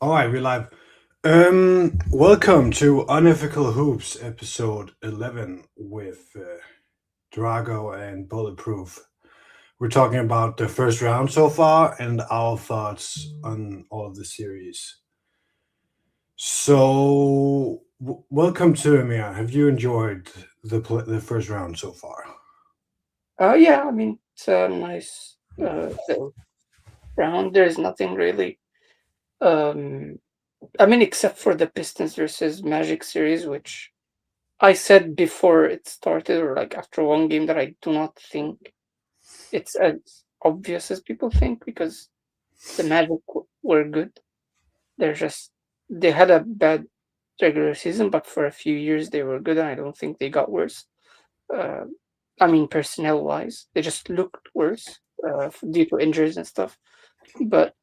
All right, we're live. Welcome to Unethical Hoops, episode 11 with Drago and Bulletproof. We're talking about the first round so far and our thoughts on all of the series. So, welcome to Amir. Have you enjoyed the first round so far? Yeah, I mean, it's a nice little round. There's nothing really. Um, I mean, except for the Pistons versus Magic series, which I said before it started, or like after one game, that I do not think it's as obvious as people think because the Magic were good. They're just they had a bad regular season, but for a few years they were good, and I don't think they got worse. Uh, I mean, personnel wise, they just looked worse due to injuries and stuff. But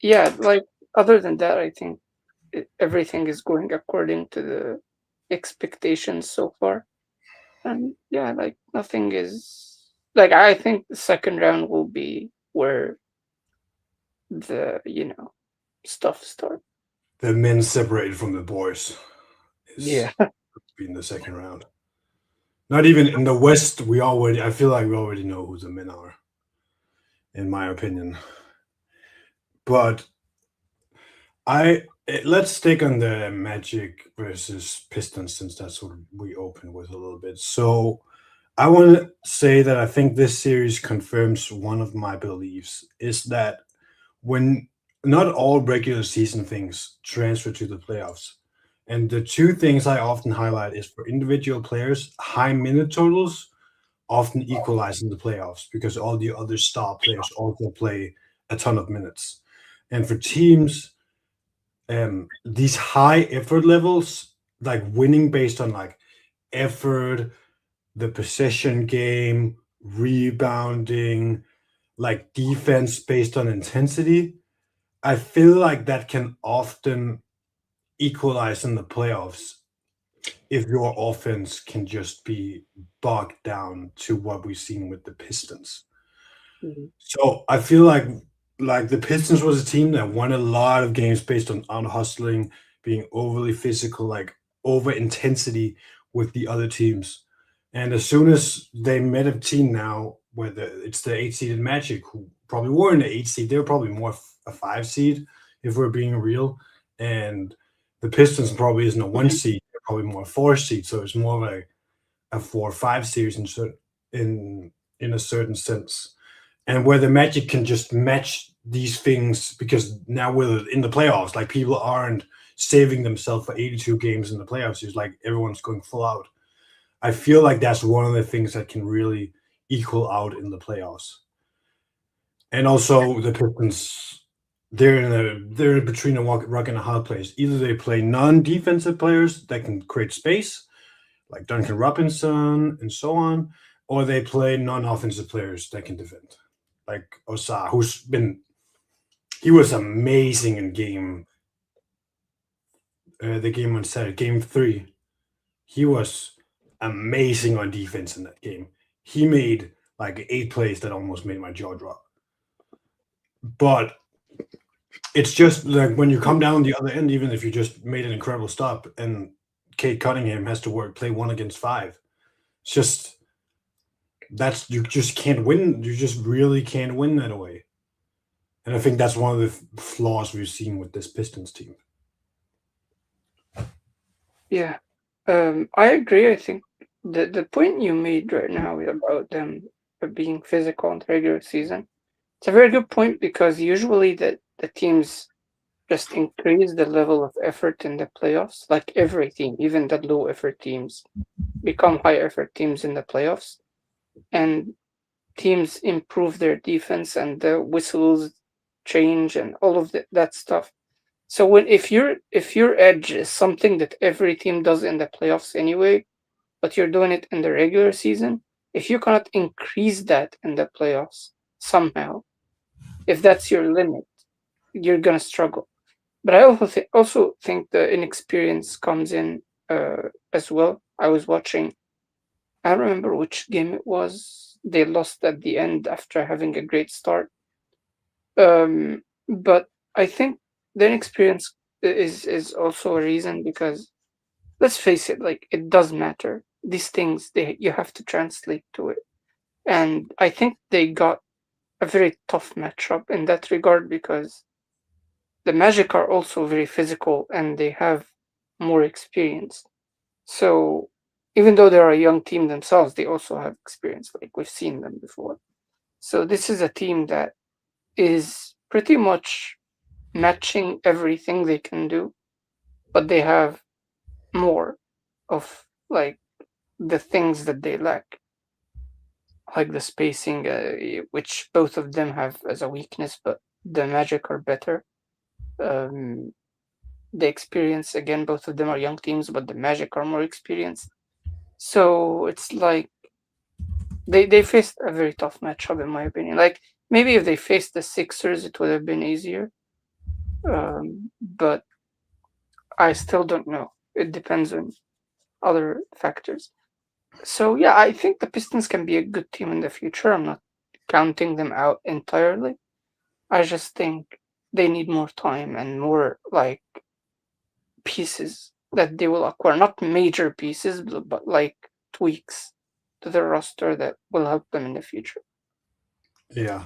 yeah, like other than that, I think everything is going according to the expectations so far. And yeah, like nothing is like I think the second round will be where the stuff start. The men separated from the boys is Yeah. in the second round. Not even in the West, I feel like we already know who the men are, in my opinion. But let's stick on the Magic versus Pistons since that's what we opened with a little bit. So I want to say that I think this series confirms one of my beliefs is that when not all regular season things transfer to the playoffs. And the two things I often highlight is for individual players, high minute totals often equalize in the playoffs because all the other star players also play a ton of minutes. And for teams, these high effort levels, like winning based on like effort, the possession game, rebounding, like defense based on intensity, I feel like that can often equalize in the playoffs if your offense can just be bogged down to what we've seen with the Pistons. Mhm. So I feel like the Pistons was a team that won a lot of games based on hustling, being overly physical, like over intensity with the other teams. And as soon as they met a team now, whether it's the eight seeded Magic, who probably weren't an eight seed, they were probably more a five seed if we're being real. And the Pistons probably isn't a one Mhm. seed, they're probably more a four seed. So it's more of a 4 or 5 series in in a certain sense, and where the Magic can just match these things because now we're in the playoffs. Like people aren't saving themselves for 82 games in the playoffs. It's like everyone's going full out. I feel like that's one of the things that can really equal out in the playoffs. And also the Pistons, they're in between a rock and a hard place. Either they play non-defensive players that can create space, like Duncan Robinson and so on, or they play non-offensive players that can defend, like Osar, he was amazing in the game on Saturday, game three. He was amazing on defense in that game. He made like 8 plays that almost made my jaw drop. But it's just like when you come down the other end, even if you just made an incredible stop, and Kate Cunningham has to play 1 against 5. It's just that's you just can't win. You just really can't win that way. And I think that's one of the flaws we've seen with this Pistons team. Yeah. I agree. I think the point you made right now about them being physical in the regular season, it's a very good point because usually the teams just increase the level of effort in the playoffs. Like every team, even the low effort teams, become high effort teams in the playoffs, and teams improve their defense and the whistles change and all of that stuff. So when if your edge is something that every team does in the playoffs anyway, but you're doing it in the regular season, if you cannot increase that in the playoffs somehow, if that's your limit, you're gonna struggle. But I also think the inexperience comes in as well. I was watching. I don't remember which game it was. They lost at the end after having a great start. But I think the inexperience is also a reason because let's face it, like it does matter. These things they you have to translate to it, and I think they got a very tough matchup in that regard because the Magic are also very physical and they have more experience. So even though they're a young team themselves, they also have experience. Like we've seen them before. So this is a team that is pretty much matching everything they can do, but they have more of like the things that they lack, like the spacing, which both of them have as a weakness, but the Magic are better. Um, the experience, again, both of them are young teams, but the Magic are more experienced. So it's like they faced a very tough matchup, in my opinion. Like maybe if they faced the Sixers, it would have been easier. But I still don't know. It depends on other factors. So yeah, I think the Pistons can be a good team in the future. I'm not counting them out entirely. I just think they need more time and more like pieces that they will acquire, not major pieces, but like tweaks to the roster that will help them in the future. Yeah.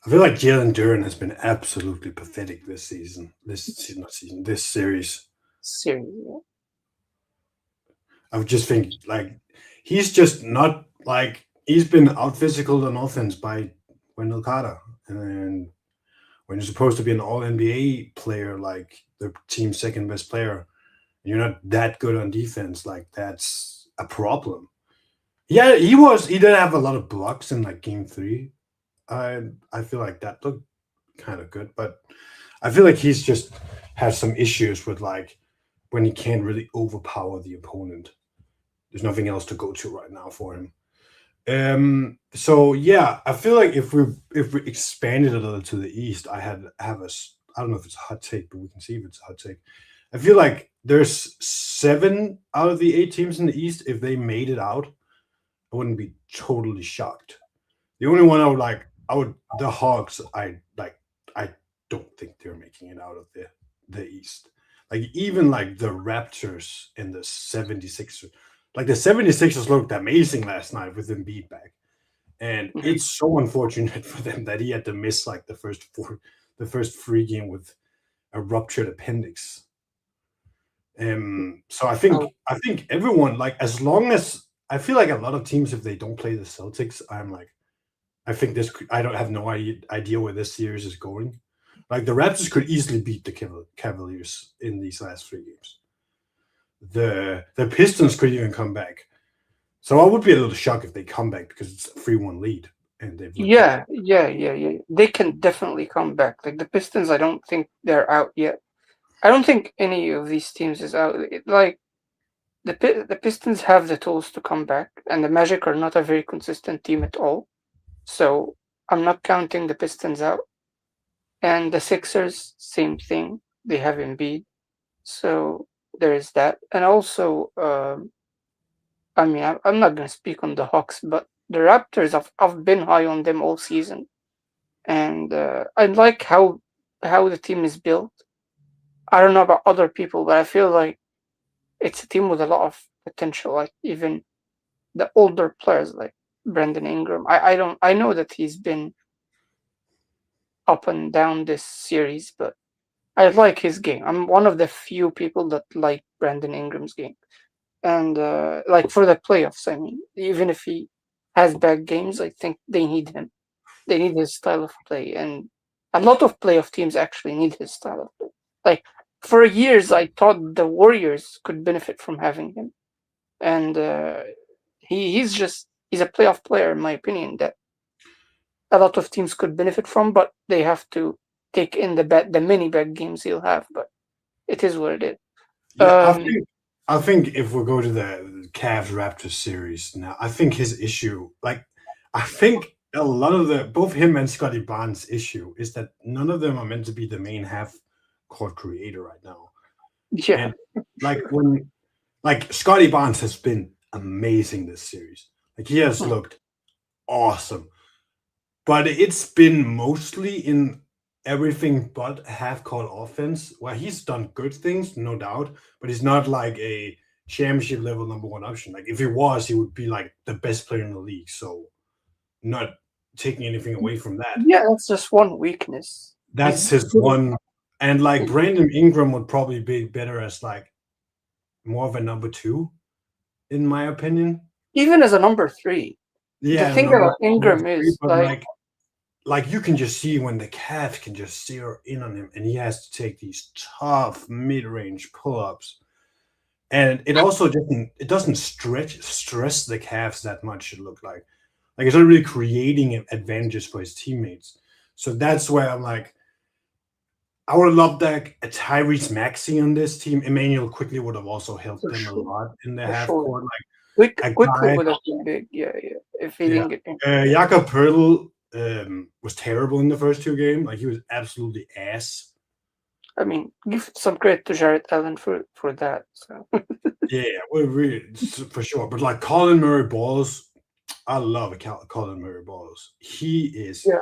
I feel like Jalen Duran has been absolutely pathetic this season. This season, not season, this series. Seriously. I would just think like he's just not like he's been out physical on offense by Wendell Carter, and when you're supposed to be an All NBA player, like the team's second best player, you're not that good on defense. Like that's a problem. Yeah, he was. He did have a lot of blocks in like game three. I feel like that looked kind of good, but I feel like he's just has some issues with like when he can't really overpower the opponent. There's nothing else to go to right now for him. So yeah, I feel like if we expanded a little to the east, I don't know if it's a hot take, but we can see if it's a hot take. I feel like there's 7 out of the 8 teams in the east. If they made it out, I wouldn't be totally shocked. The only one I would the Hawks. I don't think they're making it out of the East. Like even like the Raptors and the 76ers. Like the 76ers looked amazing last night with Embiid back. And Mhm. it's so unfortunate for them that he had to miss like the first free game with a ruptured appendix. So Oh, I think everyone like as long as I feel like a lot of teams if they don't play the Celtics, I'm like I think I don't have no idea where this series is going. Like the Raptors could easily beat the Cavaliers in these last 3 games. The Pistons could even come back. So I would be a little shocked if they come back because it's a 3-1 lead and they've looked good. yeah. They can definitely come back. Like the Pistons, I don't think they're out yet. I don't think any of these teams is out. Like the Pistons have the tools to come back, and the Magic are not a very consistent team at all. So I'm not counting the Pistons out. And the Sixers, same thing. They have Embiid, so there is that. And also, I mean, I'm not gonna speak on the Hawks, but the Raptors, I've been high on them all season, and I like how the team is built. I don't know about other people, but I feel like it's a team with a lot of potential. Like even the older players, like Brandon Ingram. I don't I know that he's been up and down this series, but I like his game. I'm one of the few people that like Brandon Ingram's game. And like for the playoffs, I mean, even if he has bad games, I think they need him. They need his style of play, and a lot of playoff teams actually need his style of play. Like for years, I thought the Warriors could benefit from having him, and he's a playoff player in my opinion that a lot of teams could benefit from, but they have to take in the many bad games he'll have. But it is what it is. Yeah, Um, I think if we go to the Cavs Raptors series now, I think his issue, like, I think a lot of the both him and Scotty Barnes' issue is that none of them are meant to be the main half court creator right now. yeah, And like when like Scotty Barnes has been amazing this series. Like he has mm, looked awesome. But it's been mostly in everything but half court offense. Well, he's done good things, no doubt, but he's not like a championship level number one option. Like if he was, he would be like the best player in the league. So not taking anything away from that. Yeah, that's just one weakness. He's That's his good one. And like Brandon Ingram would probably be better as like more of a number two, in my opinion. even as a number three. The Yeah, thing number about number Ingram three, is but like, like you can just see when the Cavs can just zero in on him, and he has to take these tough mid-range pull-ups, and it doesn't stress the Cavs that much. It looked like it's not really creating advantages for his teammates. So that's where I'm like, I would have loved that a Tyrese Maxey on this team. Emmanuel quickly would have also helped for them a sure, lot in the for half sure. court. Like a Quickly guy, would have been big. Yeah, yeah. If he yeah. didn't get injured. Yeah. Jakob Pertl was terrible in the first two games. Like he was absolutely ass. I mean, give some credit to Jarrett Allen for that. So Yeah, we're really for sure. But like Colin Murray balls, I love Colin Murray balls. He is yeah,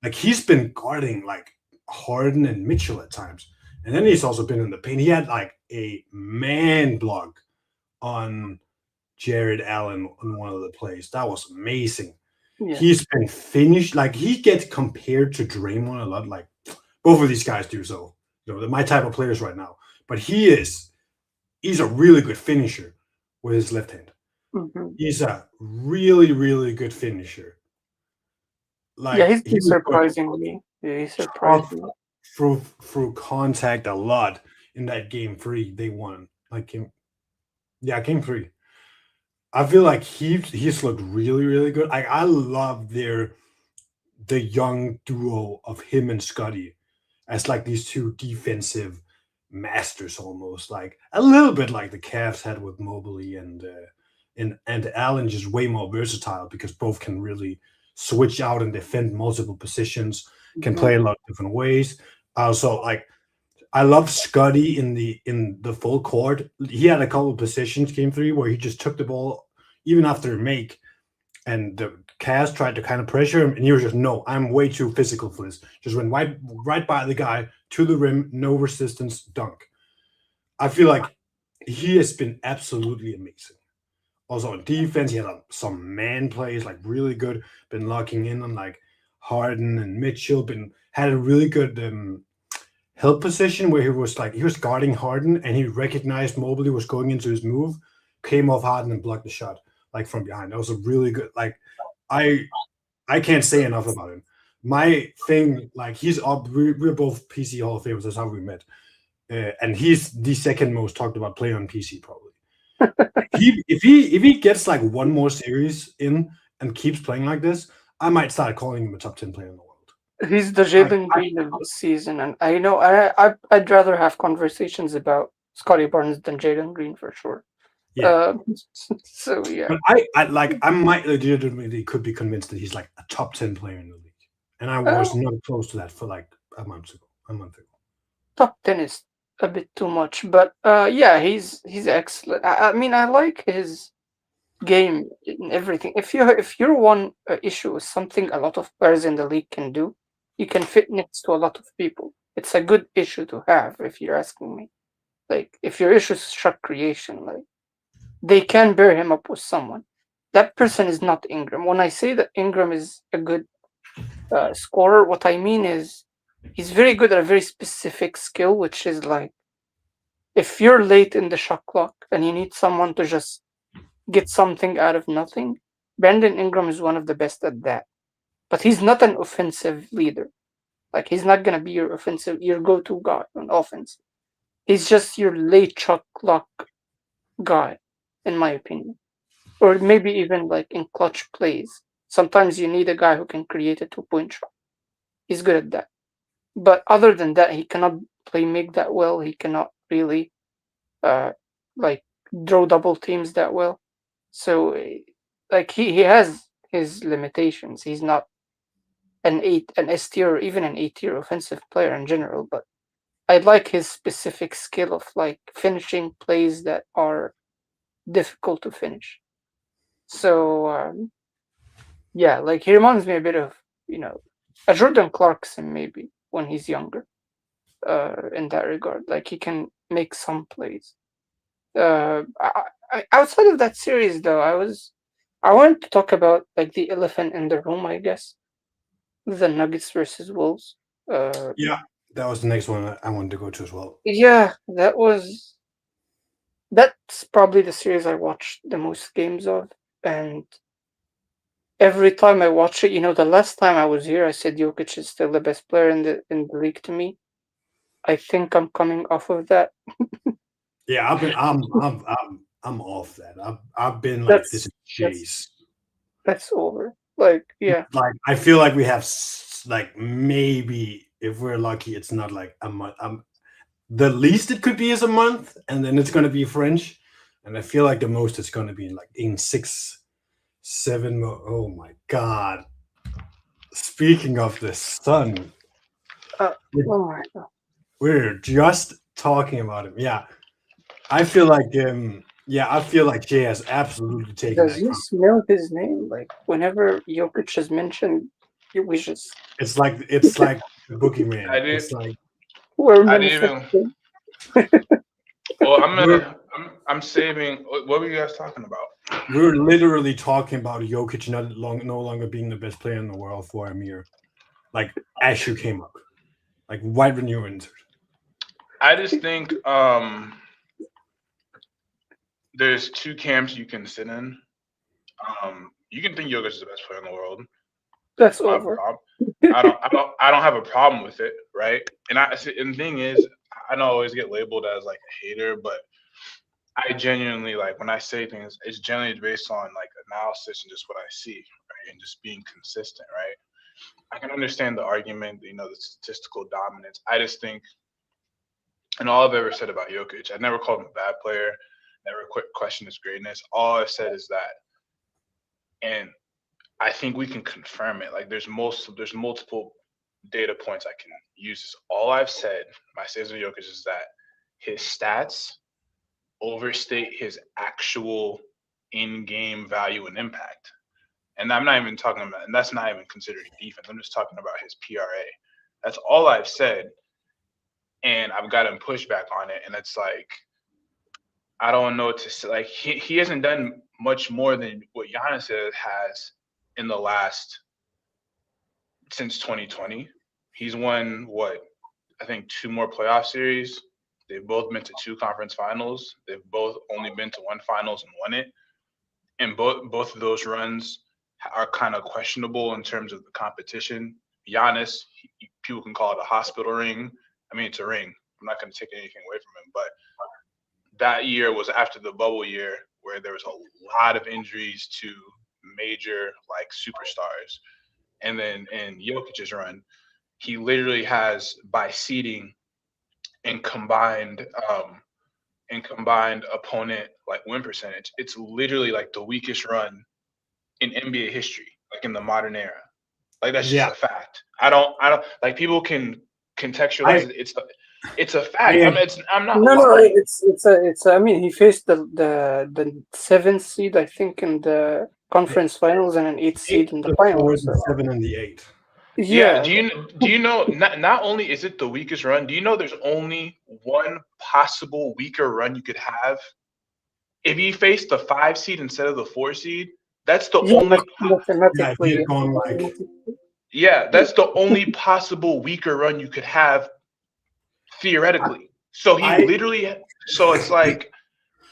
like he's been guarding like Harden and Mitchell at times, and then he's also been in the paint. He had like a man block on Jared Allen on one of the plays. That was amazing. yeah, He's been finished. Like he gets compared to Draymond a lot. Like both of these guys do so. They're my type of players right now. But he's a really good finisher with his left hand. hmm, He's a really, really good finisher. yeah. Like He's he been was good surprising me. Yeah, he surprised tough me. through contact a lot in that game three. They won. Like game three. I feel like he's looked really, really good. I love the young duo of him and Scotty as like these two defensive masters almost like a little bit like the Cavs had with Mobley and Allen, just way more versatile because both can really switch out and defend multiple positions, can Mhm. play a lot of different ways. Also, like I love Scotty in the full court. He had a couple of positions game three where he just took the ball even after a make, and the Cavs tried to kind of pressure him, and he was just no, I'm way too physical for this. Just went right by the guy to the rim, no resistance, dunk. I feel like he has been absolutely amazing. Also on defense, he had some man plays like really good. Been locking in on like Harden and Mitchell. Been had a really good help position where he was guarding Harden and he recognized Mobley was going into his move, came off Harden and blocked the shot like from behind. That was a really good like I I can't say enough about him. My thing, like he's up. We're both PC Hall of Famers. That's how we met, and he's the second most talked about player on PC probably. If he gets like one more series in and keeps playing like this, I might start calling him a top 10 player in the world. He's the Like, Jalen Green of this season, and I know I'd rather have conversations about Scotty Barnes than Jalen Green for sure. yeah, Um, so yeah. but I might legitimately could be convinced that he's like a top 10 player in the league, and I Uh, was not close to that for like a month ago. Top 10 is a bit too much, but yeah, he's excellent. I mean, I like his game in everything. If your one issue is something a lot of players in the league can do, you can fit next to a lot of people. It's a good issue to have, if you're asking me. Like, if your issue is shot creation, like they can pair him up with someone. That person is not Ingram. When I say that Ingram is a good scorer, what I mean is he's very good at a very specific skill, which is like if you're late in the shot clock and you need someone to just get something out of nothing, Brandon Ingram is one of the best at that. But he's not an offensive leader. Like he's not gonna be your go-to guy on offense. He's just your late shot clock guy, in my opinion. Or maybe even like in clutch plays. Sometimes you need a guy who can create a 2 point shot. He's good at that. But other than that, he cannot play make that well. He cannot really uh like draw double teams that well. So like he has his limitations. He's not an S tier or even an A tier offensive player in general, but I like his specific skill of like finishing plays that are difficult to finish. So yeah, like he reminds me a bit of a Jordan Clarkson maybe. when he's younger. In that regard, like he can make some plays. Outside of that series, though, I wanted to talk about like the elephant in the room, I guess, the Nuggets versus Wolves. Uh, Yeah, that was the next one I wanted to go to as well. yeah, that's probably the series I watched the most games of, and every time I watch it, the last time I was here, I said Jokic is still the best player in the league to me. I think I'm coming off of that. Yeah, I'm off that. I've been like this That's is that's Chase. that's over. Like, yeah, Like I feel like we have like maybe if we're lucky, it's not like a month. The least it could be is a month, and then it's gonna be French. And I feel like the most it's gonna be like in 6, 7. Oh my god! Speaking of the sun, uh, we're oh my god, we're just talking about him. Yeah, I feel like I feel like Jay has absolutely taken does that he crown. smell his name? Like, whenever Jokic is mentioned, we just It's like the I boogeyman. did. It's like we're I didn't even. manifesting. Well, we're I'm saving. What were you guys talking about? we're literally talking about Jokic no longer being the best player in the world for Amir. Like as you came up, like right when you entered. I just think there's two camps you can sit in. You can think Jokic is the best player in the world. That's I don't have a over. problem. I don't have a problem with it, right? And the thing is, I don't always get labeled as like a hater, but I genuinely like when I say things, it's generally based on like analysis and just what I see, right? And just being consistent, right? I can understand the argument, the statistical dominance. I just think, and all I've ever said about Jokic, I've never called him a bad player, never questioned his greatness. All I've said is that, and I think we can confirm it. Like there's multiple data points I can use. All I've said, my statement of Jokic is that his stats overstate his actual in-game value and impact. And I'm not even talking about, and that's not even considering defense. I'm just talking about his PRA. That's all I've said. And I've gotten pushback on it. And it's like, I don't know what to say. Like, he hasn't done much more than what Giannis has in the last, since 2020. He's won, I think 2 more playoff series. They've both been to 2 conference finals. They've both only been to 1 finals and won it. And both of those runs are kind of questionable in terms of the competition. Giannis, people can call it a hospital ring. I mean, it's a ring. I'm not going to take anything away from him. But that year was after the bubble year where there was a lot of injuries to major, like, superstars. And then in Jokic's run, he literally has, by seeding and combined opponent like win percentage, it's literally like the weakest run in NBA history, like in the modern era. Like that's just Yeah, a fact. I don't like people can contextualize I it. It's a fact. I I'm not No, no, lying. it's. I mean, he faced the seventh seed, I think, in the conference finals, and an eighth seed in the the 4, finals. the So 7, and the 8. Yeah. yeah, Do you know not only is it the weakest run, do you know there's only one possible weaker run you could have if he faced the 5 seed instead of the 4 seed? That's the yeah, only Yeah, if he mathematically, had gone like mathematically. yeah, that's the only possible weaker run you could have theoretically. So he I literally, so it's like,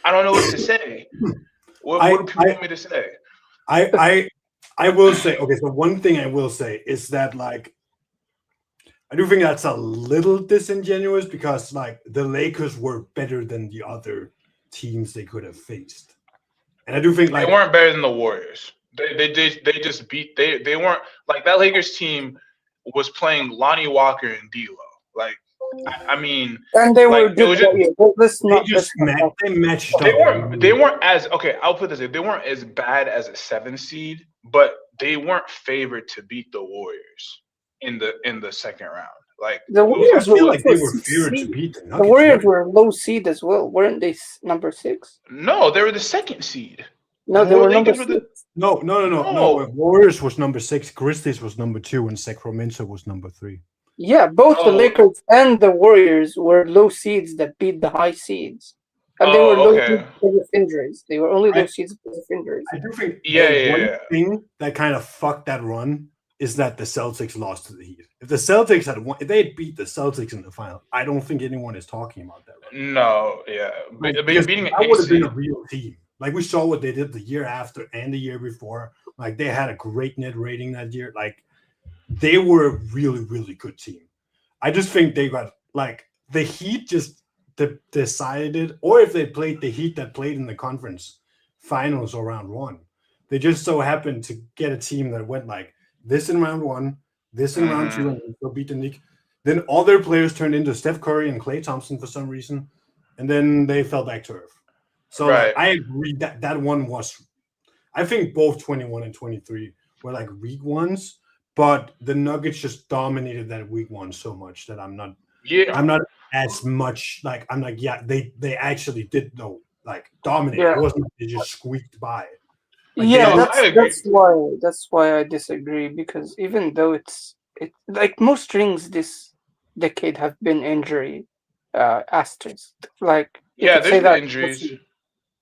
I don't know what to say. What do people want me to say? I will say, okay, so one thing I will say is that like I do think that's a little disingenuous because like the Lakers were better than the other teams they could have faced. And I do think They like weren't better than the Warriors. They just beat they weren't like that Lakers team was playing Lonnie Walker and D'Lo. Like I mean, And they like were it good was just that year. Let's not they matched they up. weren't as okay. I'll put this way: they weren't as bad as a 7 seed, but they weren't favored to beat the Warriors in the second round. Like The it was I Warriors a were feel what like they was were sixth favored to seed. beat the The Nuggets. Warriors were low seed as well, weren't they? Number 6? no, they were the second seed. No, they were number Lakers were 6. the No. no. Warriors was number 6, Grizzlies was number 2, and Sacramento was number 3. Yeah, both the Oh, Lakers and the Warriors were low seeds that beat the high seeds. And they were oh, low okay. seeds because of injuries. They were only low I, seeds because of injuries. I do think the Yeah, yeah, one yeah. thing that kind of fucked that run is that the Celtics lost to the Heat. If the Celtics had won, if they had beat the Celtics in the final, I don't think anyone is talking about that right now. No, yeah. Like, But because beating an that would have been AC. a real team. Like we saw what they did the year after and the year before. Like they had a great net rating that year. Like they were a really, really good team. I just think they got like the Heat just decided, or if they played the Heat that played in the conference finals or round one, they just so happened to get a team that went like this in round one, this in round two, Hmm. and they'll beat the Knicks. Then all their players turned into Steph Curry and Klay Thompson for some reason, and then they fell back to earth. So like Right. I agree that that one was. I think both 21 and 23 were like weak ones, but the Nuggets just dominated that week one so much that Yeah. I'm not as much like I'm like, yeah, they actually did though, like dominate. Yeah, It wasn't like they just squeaked by. Like they yeah, No, looked I agree. that's why I disagree, because even though it like most rings this decade have been injury asterisk. Like you Yeah, could say there's been that, injuries. There's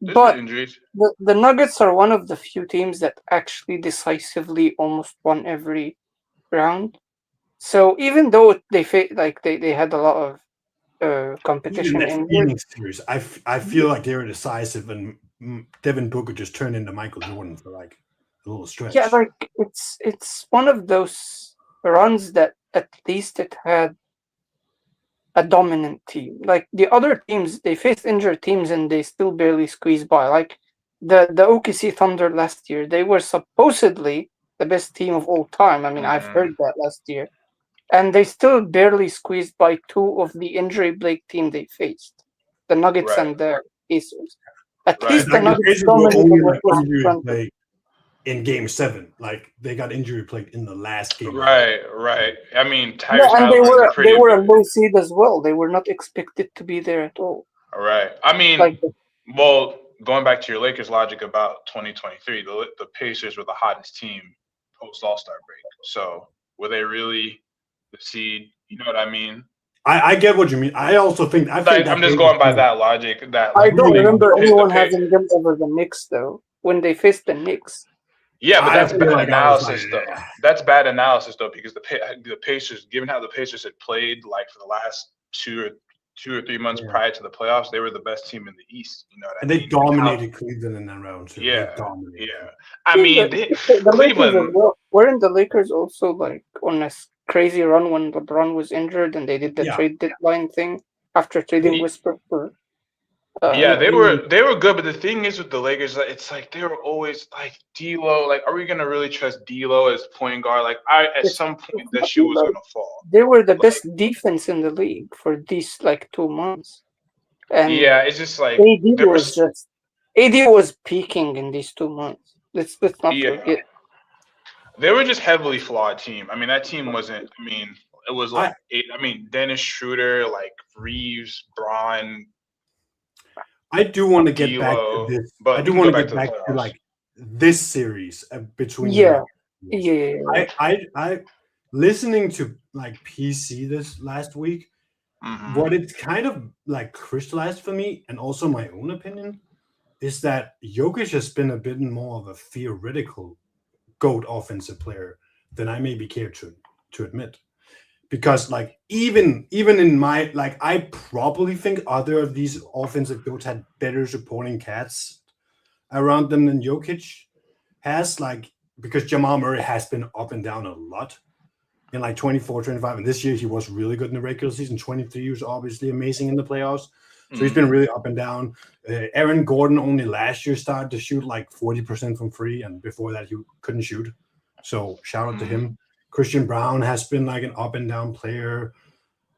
been but injuries. the Nuggets are one of the few teams that actually decisively almost won every round. So even though they had a lot of even competition that injured. Phoenix series. I feel like they were decisive, and Devin Booker just turned into Michael Jordan for like a little Yeah, stretch. like it's one of those runs that at least it had a dominant team. Like the other teams, they faced injured teams and they still barely squeezed by. Like the OKC Thunder last year, they were supposedly the best team of all time. I mean, I've Hmm. heard that last year, and they still barely squeezed by two of the injury plague team they faced, the Nuggets Right. and the Pacers. At Right. least the Like the Nuggets Pacers were dominated only their like first injury run. play in Game 7. Like they got injury plagued in the last game of the Right. Right. I mean, Yeah, Tyrese and Halliburton's a they pretty were big. a low seed as well. They were not expected to be there at all. Right. I mean, Like well, going back to your Lakers logic about 2023, the Pacers were the hottest team post All Star break. So were they really the seed? You know what I mean? I get what you mean. I think Like that I'm just Pacers going by team that logic. That I like don't really the remember pit the anyone pit. having them over the Knicks though. When they faced the Knicks, Yeah, but I that's feel bad like I was like, analysis though. That's bad analysis though because the Pacers, given how the Pacers had played like for the last 2 or 3 months yeah. prior to the playoffs, they were the best team in the East. You know what I And they mean? And how? dominated Cleveland in that round too. They Yeah, dominated yeah. them. I yeah, mean, the Lakers as Cleveland. well. Weren't the Lakers also like on a crazy run when LeBron was injured and they did the Yeah. trade deadline thing after trading Westbrook for Yeah, The, uh the they were good, but the thing is with the Lakers, like, it's like they were always like D'Lo. Like, are we gonna really trust D'Lo as point guard? Like, at some point that shoe especially was like gonna fall. they were the Like, best defense in the league for these like 2 months. And yeah, it's just like AD there was was. just AD was peaking in these 2 months. Let's not Yeah, forget. they were just heavily flawed team. I mean, that team wasn't. I mean, it was I like eight. I mean, Dennis Schroeder, like Reeves, Braun, I do want to get back to D'Lo. this. I But we do can want go to back get to the back to playoffs. like this series between the Yeah, Nuggets. yeah, yeah, yeah. I listening to like PC this last week. Hmm. What it's kind of like crystallized for me, and also my own opinion, is that Jokic has been a bit more of a theoretical GOAT offensive player than I maybe care to admit. Because like even in my like I probably think other of these offensive GOATs had better supporting cats around them than Jokic has, like because Jamal Murray has been up and down a lot in like 24, 25. And this year he was really good in the regular season. 23 he was obviously amazing in the playoffs. So he's been Hmm. really up and down. Aaron Gordon only last year started to shoot like 40% from free, and before that he couldn't shoot. So shout out to Hmm. him. Christian Brown has been like an up and down player.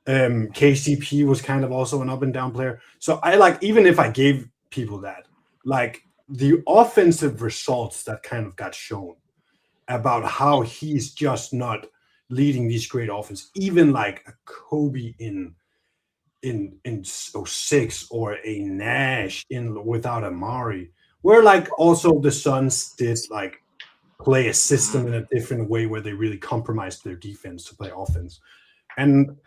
KCP was kind of also an up and down player. So I like even if I gave people that, like the offensive results that kind of got shown about how he's just not leading these great offense, even like a Kobe in '06 or a Nash in without Amari, where like also the Suns did like play a system Hmm. in a different way where they really compromised their defense to play offense. And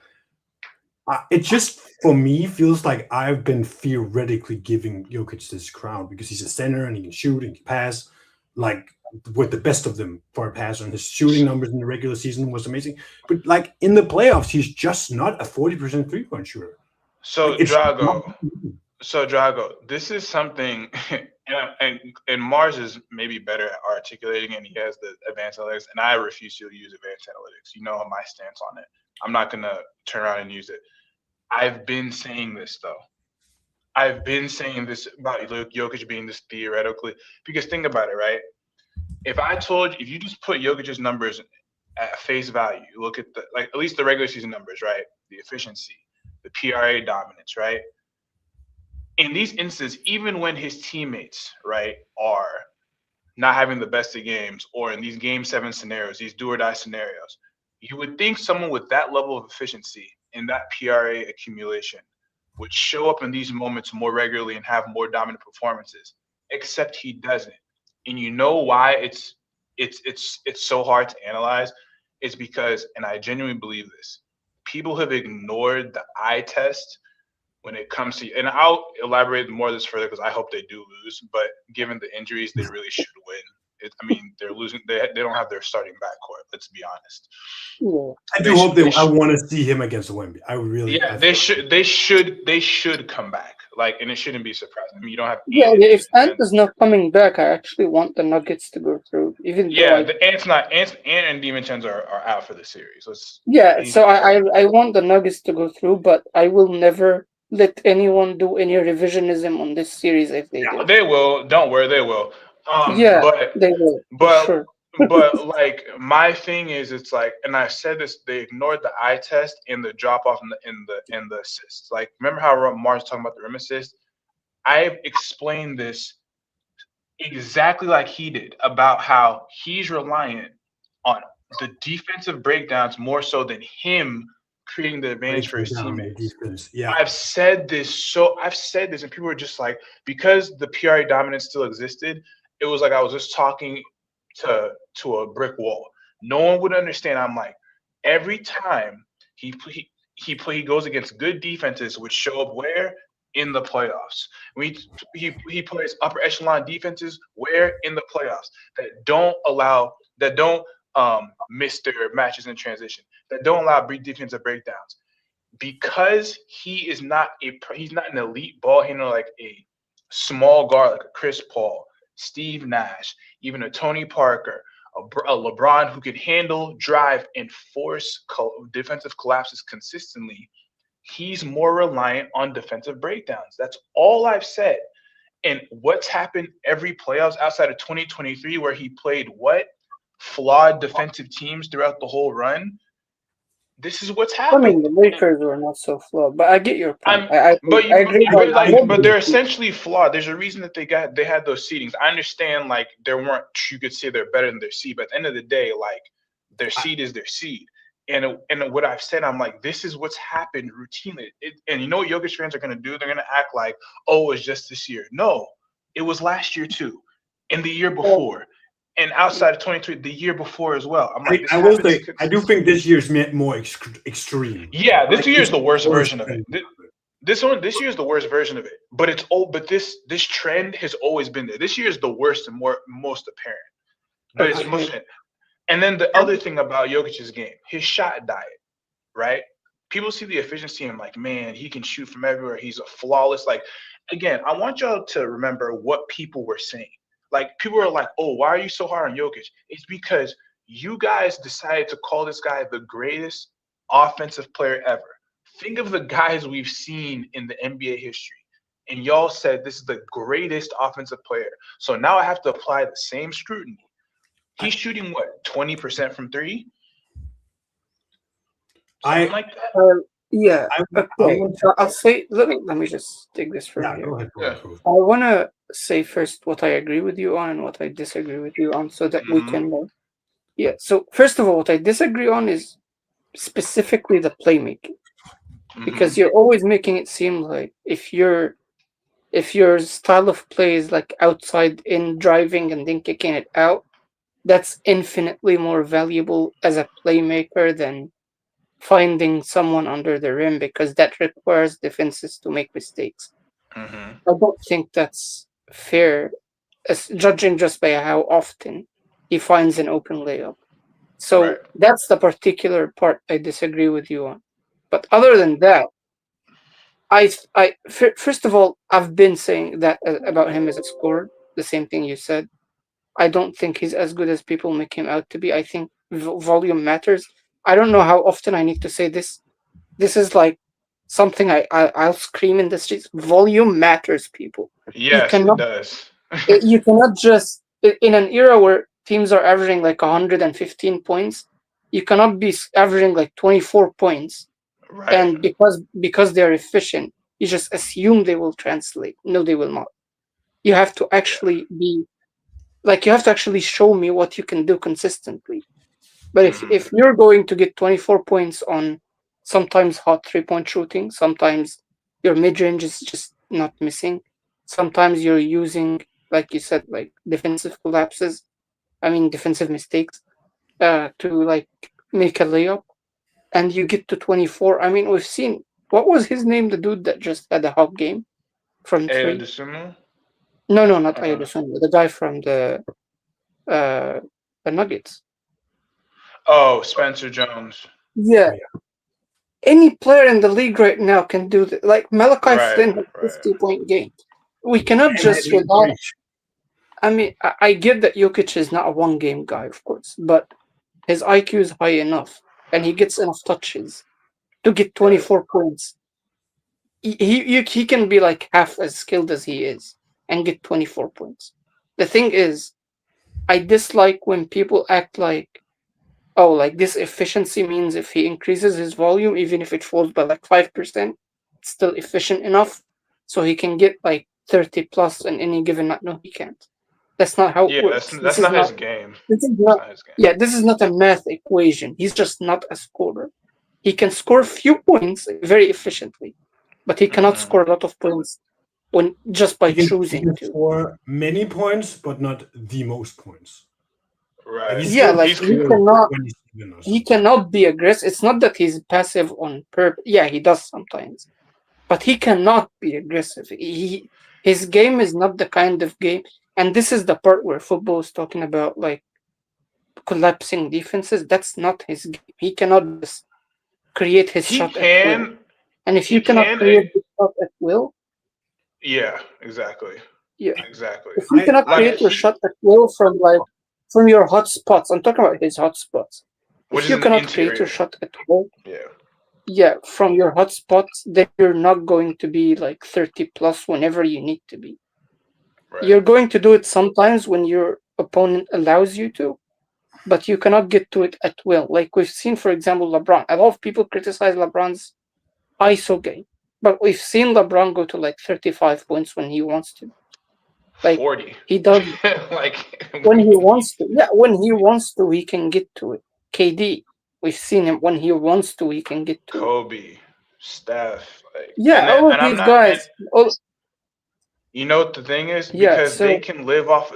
it just for me feels like I've been theoretically giving Jokic this crown because he's a center and he can shoot and he can pass, like with the best of them for a passer. And his shooting numbers in the regular season was amazing, but like in the playoffs, he's just not a 40% 3-point shooter. Like So it's Drago, so Drago, this is something, and Mars is maybe better at articulating, and he has the advanced analytics, and I refuse to use advanced analytics. You know my stance on it. I'm not gonna turn around and use it. I've been saying this though. I've been saying this about Jokic being this theoretically because think about it, right? If you just put Jokic's numbers at face value, you look at the like at least the regular season numbers, right? The efficiency, the PRA dominance, right? In these instances, even when his teammates, right, are not having the best of games, or in these game 7 scenarios, these do or die scenarios, you would think someone with that level of efficiency and that PRA accumulation would show up in these moments more regularly and have more dominant performances. Except he doesn't. And you know why it's so hard to analyze? It's because, and I genuinely believe this, people have ignored the eye test when it comes to, and I'll elaborate more of this further because I hope they do lose. But given the injuries, they really should win. I mean, they're losing. They don't have their starting backcourt. Let's be honest. Yeah. I do hope I want to see him against Wemby. I really. Yeah, they should. They should come back. Like, and it shouldn't be surprising. I mean, you don't have. Yeah, Ant if and Ant is not coming back, I actually want the Nuggets to go through, even though yeah, the Ant's not Ant and DiVincenzo are out for the series. yeah. So I want the Nuggets to go through, but I will never let anyone do any revisionism on this series if they do. They will. Don't worry, they will. Yeah, they will. But Sure. but like my thing is, it's like, and I said this, they ignored the eye test and the drop off in the assists. Like, remember how Mars talking about the rim assist? I've explained this exactly like he did about how he's reliant on the defensive breakdowns more so than him creating the advantage for his teammates. Yeah, I've said this, and people are just like, because the PRA dominance still existed, it was like I was just talking to a brick wall. No one would understand. I'm like, every time he goes against good defenses, which show up where in the playoffs. He plays upper echelon defenses where in the playoffs that don't miss their matches in transition, that don't allow brief defensive breakdowns. Because he's not an elite ball handler like a small guard like a Chris Paul, Steve Nash, even a Tony Parker, a LeBron who can handle, drive, and force defensive collapses consistently. He's more reliant on defensive breakdowns. That's all I've said. And what's happened every playoffs outside of 2023, where he played flawed defensive teams throughout the whole run. This is what's happened. I mean, the Lakers were not so flawed, but I get your point. I agree. But they're essentially flawed. There's a reason that they had those seedings. I understand, like, you could say they're better than their seed, but at the end of the day, like, their seed is their seed. And what I've said, I'm like, this is what's happened routinely. And you know what Jokic fans are going to do? They're going to act like, oh, it's just this year. No, it was last year too, and the year before. And outside of 23, the year before as well. I'm like, I do think this year's more extreme. Yeah, this year is the worst version of it. This year is the worst version of it. But it's old. But this trend has always been there. This year is the worst and most apparent. But it's most. And then the other thing about Jokic's game, his shot diet, right? People see the efficiency and like, man, he can shoot from everywhere. He's a flawless. Like, again, I want y'all to remember what people were saying. Like, people are like, oh, why are you so hard on Jokic? It's because you guys decided to call this guy the greatest offensive player ever. Think of the guys we've seen in the NBA history. And y'all said this is the greatest offensive player. So now I have to apply the same scrutiny. He's shooting, 20% from three? Something like that? Yeah. Okay. I'll say, let me just take this from here. Go ahead. I want to say first what I agree with you on and what I disagree with you on so that we can yeah. So first of all, what I disagree on is specifically the playmaking. Because you're always making it seem like if your style of play is like outside in driving and then kicking it out, that's infinitely more valuable as a playmaker than finding someone under the rim because that requires defenses to make mistakes. Mm-hmm. I don't think that's fair, judging just by how often he finds an open layup. Right. So that's the particular part I disagree with you on. But other than that, first of all, I've been saying that about him as a scorer. The same thing you said. I don't think he's as good as people make him out to be. I think volume matters. I don't know how often I need to say this. This is like something I'll scream in the streets. Volume matters, people. You Yes, it cannot does. you cannot just in an era where teams are averaging like 115 points, you cannot be averaging like 24 points, Right. and because they're efficient, you just assume they will translate. No, they will not. You have to Yeah. actually be like, you have to actually show me what you can do consistently. But if Mm-hmm. you're going to get 24 points on sometimes hot 3-point shooting, sometimes your mid range is just not missing, sometimes you're using, like you said, like defensive collapses, I mean defensive mistakes, to like make a layup, and you get to 24. I mean, we've seen, what was his name, the dude that just had a hot game from Ayo three? Dosunmu? No, no, not Uh, Ayodosung, the guy from uh the Nuggets. oh, Spencer Jones. Yeah, Oh, yeah. any player in the league right now can do that. Like Malachi Right. Flynn had Right. 50-point game. We cannot And just mid rely. range. I mean, I get that Jokic is not a one-game guy, of course, but his IQ is high enough, and he gets enough touches to get Right. 24 points. He can be like half as skilled as he is and get 24 points. The thing is, I dislike when people act like, oh, like this efficiency means if he increases his volume, even if it falls by like 5%, it's still efficient enough so he can get like 30 plus in any given night. No, he can't. That's not how it Yeah, works. that's not his game. This is That's not, not his game. yeah, this is not a math equation. He's just not a scorer. He can score few points very efficiently, but he cannot Mm-hmm. score a lot of points when just by He choosing can to. score many points, but not the most points. Like he Right. Yeah, still like He's scores 27 or he something. cannot be aggressive. It's not that he's passive on purpose. Yeah, he does sometimes, but he cannot be aggressive. His game is not the kind of game, and this is the part where football is talking about like collapsing defenses. That's not his game. He cannot just create his he shot at will. can And if he you cannot can create the shot at will, yeah, exactly. yeah, Exactly. if you cannot Like create your he shot at will from like from your hot spots, I'm talking about his hot spots. which If is you in the cannot create your interior. shot at will, Yeah. yeah, from your hot spots, then you're not going to be like 30 plus whenever you need to be. Right. You're going to do it sometimes when your opponent allows you to, but you cannot get to it at will. Like we've seen, for example, LeBron. A lot of people criticize LeBron's ISO game, but we've seen LeBron go to like 35 points when he wants to. Like 40. he does Like when he wants to. Yeah, when he wants to, he can get to it. KD, we've seen him when he wants to, he can get to it. Kobe, Steph, like, Yeah, all of and I'm these not, and guys. All, you know what the thing is, yeah, because so they can live off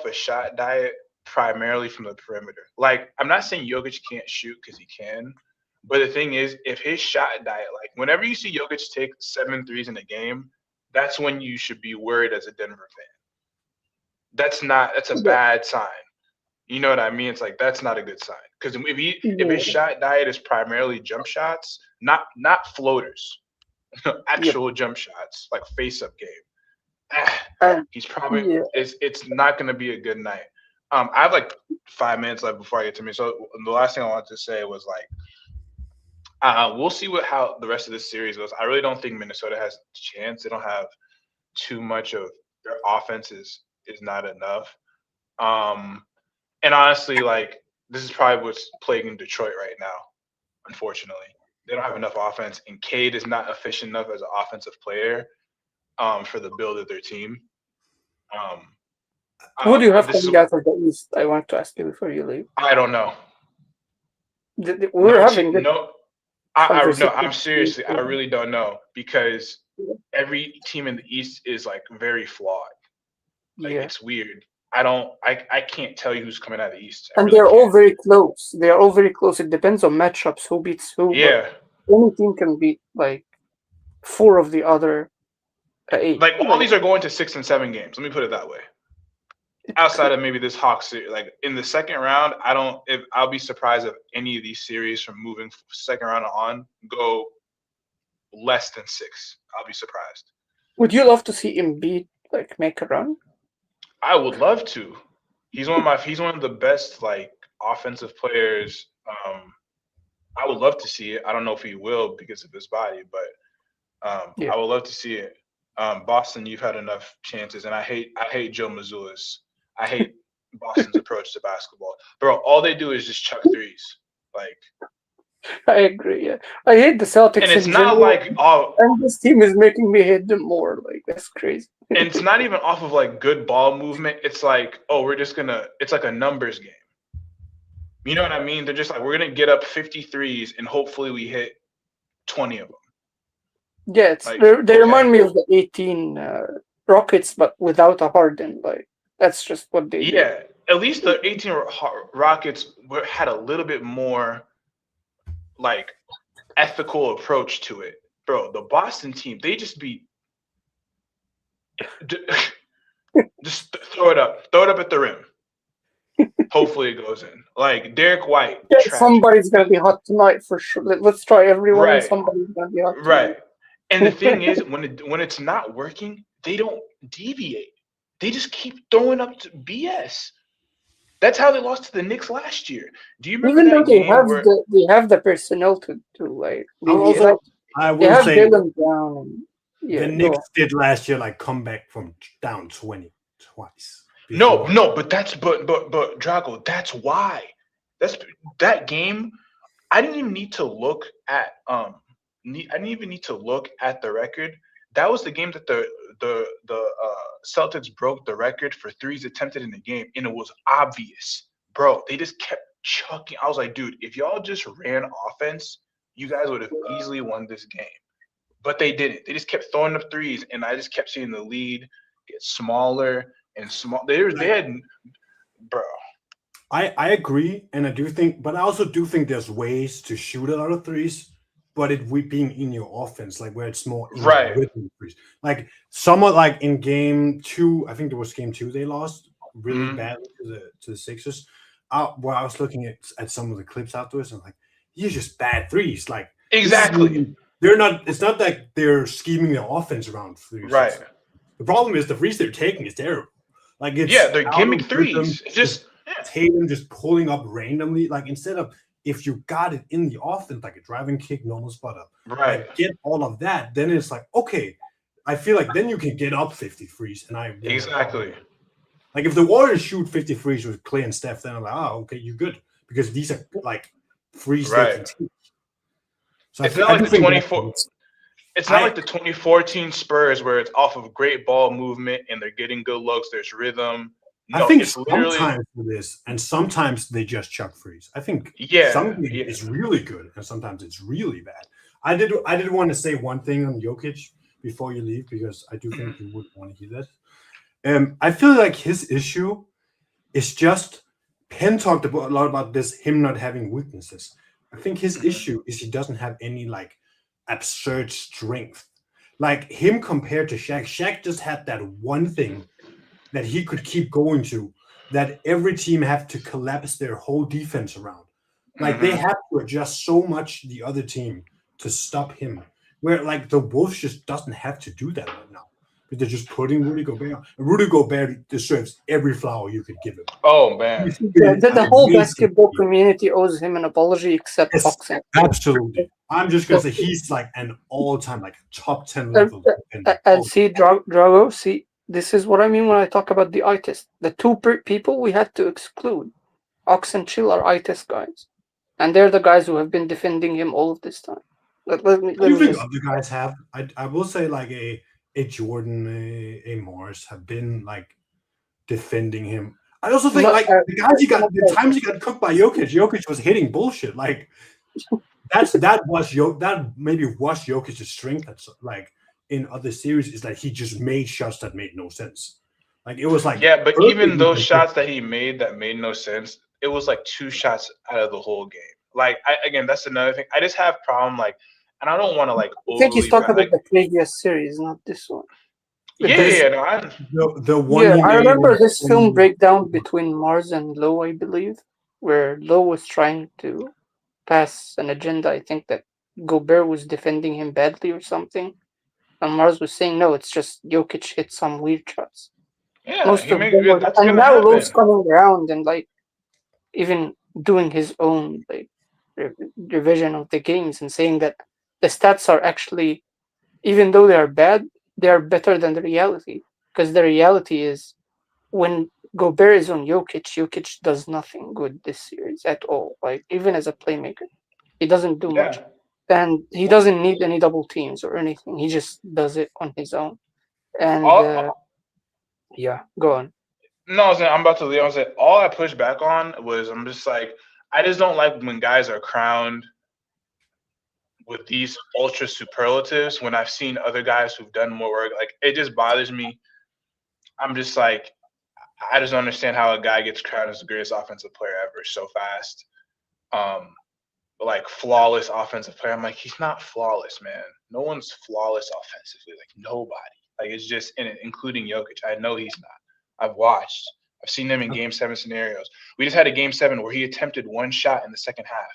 a shot diet primarily from the perimeter. Like I'm not saying Jokic can't shoot because he can, but the thing is, if his shot diet, like whenever you see Jokic take 7 threes in a game, that's when you should be worried as a Denver fan. That's a yeah, bad sign. You know what I mean? It's like that's not a good sign because if his yeah, shot diet is primarily jump shots, not floaters, yep, actual jump shots like face up game. ah, and he's probably yeah. it's not going to be a good night. I have like 5 minutes left before I get to me. So the last thing I wanted to say was like, we'll see how the rest of this series goes. I really don't think Minnesota has a chance. They don't have too much of their offense is not enough. Um, and honestly, like this is probably what's plaguing Detroit right now. Unfortunately, they don't have enough offense, and Cade is not efficient enough as an offensive player for the build of their team. Um, Who do you have this is coming out of the East? I want to ask you before you leave. I don't know. We're No, having this no. I no. I'm conversation. seriously. I really don't know because every team in the East is like very flawed. Like Yeah, it's weird. I can't tell you who's coming out of the East. I And really they're all can't. very close. They are all very close. It depends on matchups, who beats who. Yeah, But any team can beat like 4 of the other 8. like all these are going to 6 and 7 games. Let me put it that way. Outside of maybe this Hawks series, like in the second round, I'll be surprised if any of these series from moving second round on go less than 6. I'll be surprised. Would you love to see Embiid like make a run? I would love to. He's one of the best like offensive players. I would love to see it. I don't know if he will because of his body, but Yeah. I would love to see it. Boston, you've had enough chances, and I hate Joe Mazzulla's. I hate Boston's approach to basketball, bro. All they do is just chuck threes, like. I agree. Yeah, I hate the Celtics. And it's in not general, like and this team is making me hate them more. Like that's crazy. and it's not even off of like good ball movement. It's like, oh, it's like a numbers game. You know what I mean? They're just like, we're gonna get up 53s and hopefully we hit 20 of them. Yeah, it's Like, they remind me of the 18 Rockets, but without a Harden. Like that's just what they do. Yeah, at least the 18 Rockets had a little bit more like ethical approach to it, bro. The Boston team, they just just throw it up at the rim. Hopefully it goes in. Like Derek White. Yeah, somebody's gonna be hot tonight for sure. Let's try everyone. Right. Somebody's gonna be hot. Right. And the thing is, when it's not working, they don't deviate. They just keep throwing up to BS. That's how they lost to the Knicks last year. Do you remember Even that though they game have where they have the personnel to like. Also, I they will have say Dylan Brown. And, the Knicks did last year like come back from down 20 twice. No, but Drago, that's why. That game. I didn't even need to look at I didn't even need to look at the record. That was the game that the Celtics broke the record for threes attempted in the game, and it was obvious, bro. They just kept chucking. I was like, dude, if y'all just ran offense, you guys would have easily won this game. But they didn't. They just kept throwing up threes, and I just kept seeing the lead get smaller and small. They had, bro. I agree, and I do think, but I also do think there's ways to shoot a lot of threes, but it being in your offense, like where it's more in right. rhythm threes. Like somewhat like in game 2, I think it was game 2 they lost really badly to the Sixers. Where I was looking at some of the clips afterwards, and I'm like, these are just bad threes. Like exactly, they're not. It's not like they're scheming their offense around threes. Right. The problem is the threes they're taking is terrible. Like it's they're gimmick threes. Just Tatum just pulling up randomly, like instead of if you got it in the offense, like a driving kick, normal spot up, right? Like get all of that, then it's like okay, I feel like then you can get up 50 threes, and I exactly like if the Warriors shoot 50 threes with Clay and Steph, then I'm like, oh, okay, you're good because these are like threes they can take. So it's not like the 24. It's not like the 2014 Spurs where it's off of great ball movement and they're getting good looks. There's rhythm. No, I think it's literally sometimes it is, and sometimes they just chuck threes. I think something is really good, and sometimes it's really bad. I did want to say one thing on Jokic before you leave because I do think you would want to hear that. I feel like his issue is just Penn talked a lot about this, him not having weaknesses. I think his issue is he doesn't have any like absurd strength. Like him compared to Shaq. Shaq just had that one thing that he could keep going to, that every team have to collapse their whole defense around. Like they have to adjust so much the other team to stop him. Where like the Wolves just doesn't have to do that right now. But they're just putting Rudy Gobert. And Rudy Gobert deserves every flower you could give him. Oh man. The whole basketball community owes him an apology except boxing. Absolutely. I'm just gonna say he's like an all-time, like top 10 level. And see, Drago, see, this is what I mean when I talk about the eye test. The two people we had to exclude, Ox and Chill, are eye test guys. And they're the guys who have been defending him all of this time. Let me think other guys have. I will say like a Jordan, a Morris have been like defending him. I also think like the times he got cooked by Jokic was hitting bullshit. Like that maybe was Jokic's strength. That's like in other series is that he just made shots that made no sense. Like it was like Yeah, but even perfectly those consistent. shots that he made that made no sense, it was like 2 shots out of the whole game. Like again, that's another thing. I just have problem like, and I don't want to like I think he's overly talking about like. the previous series, not this one. Yeah, yeah, There's yeah. No, I, The one Yeah, he I made remember was this film only breakdown between Mars and Lowe, I believe, where Lowe was trying to pass an agenda. I think that Gobert was defending him badly or something, and Mars was saying, no, it's just Jokic hit some weird shots. yeah, Most he of make them were, that's and gonna now Lowe's happen. coming around and like even doing his own like revision of the games and saying that the stats are actually, even though they are bad, they are better than the reality because the reality is when Gobert is on Jokic, Jokic does nothing good this series at all. Like even as a playmaker, he doesn't do much, Yeah. and he doesn't need any double teams or anything. He just does it on his own. And All yeah, go on. no, I was saying, I'm about to leave. I was like, all I pushed back on was I'm just like, I just don't like when guys are crowned with these ultra superlatives when I've seen other guys who've done more work. Like it just bothers me. I'm just like, I just don't understand how a guy gets crowned as the greatest offensive player ever so fast. Um, like flawless offensive player. I'm like, he's not flawless, man. No one's flawless offensively. Like nobody. Like it's just including Jokic. I know he's not. I've watched. I've seen them in Game 7 scenarios. We just had a Game 7 where he attempted one shot in the second half.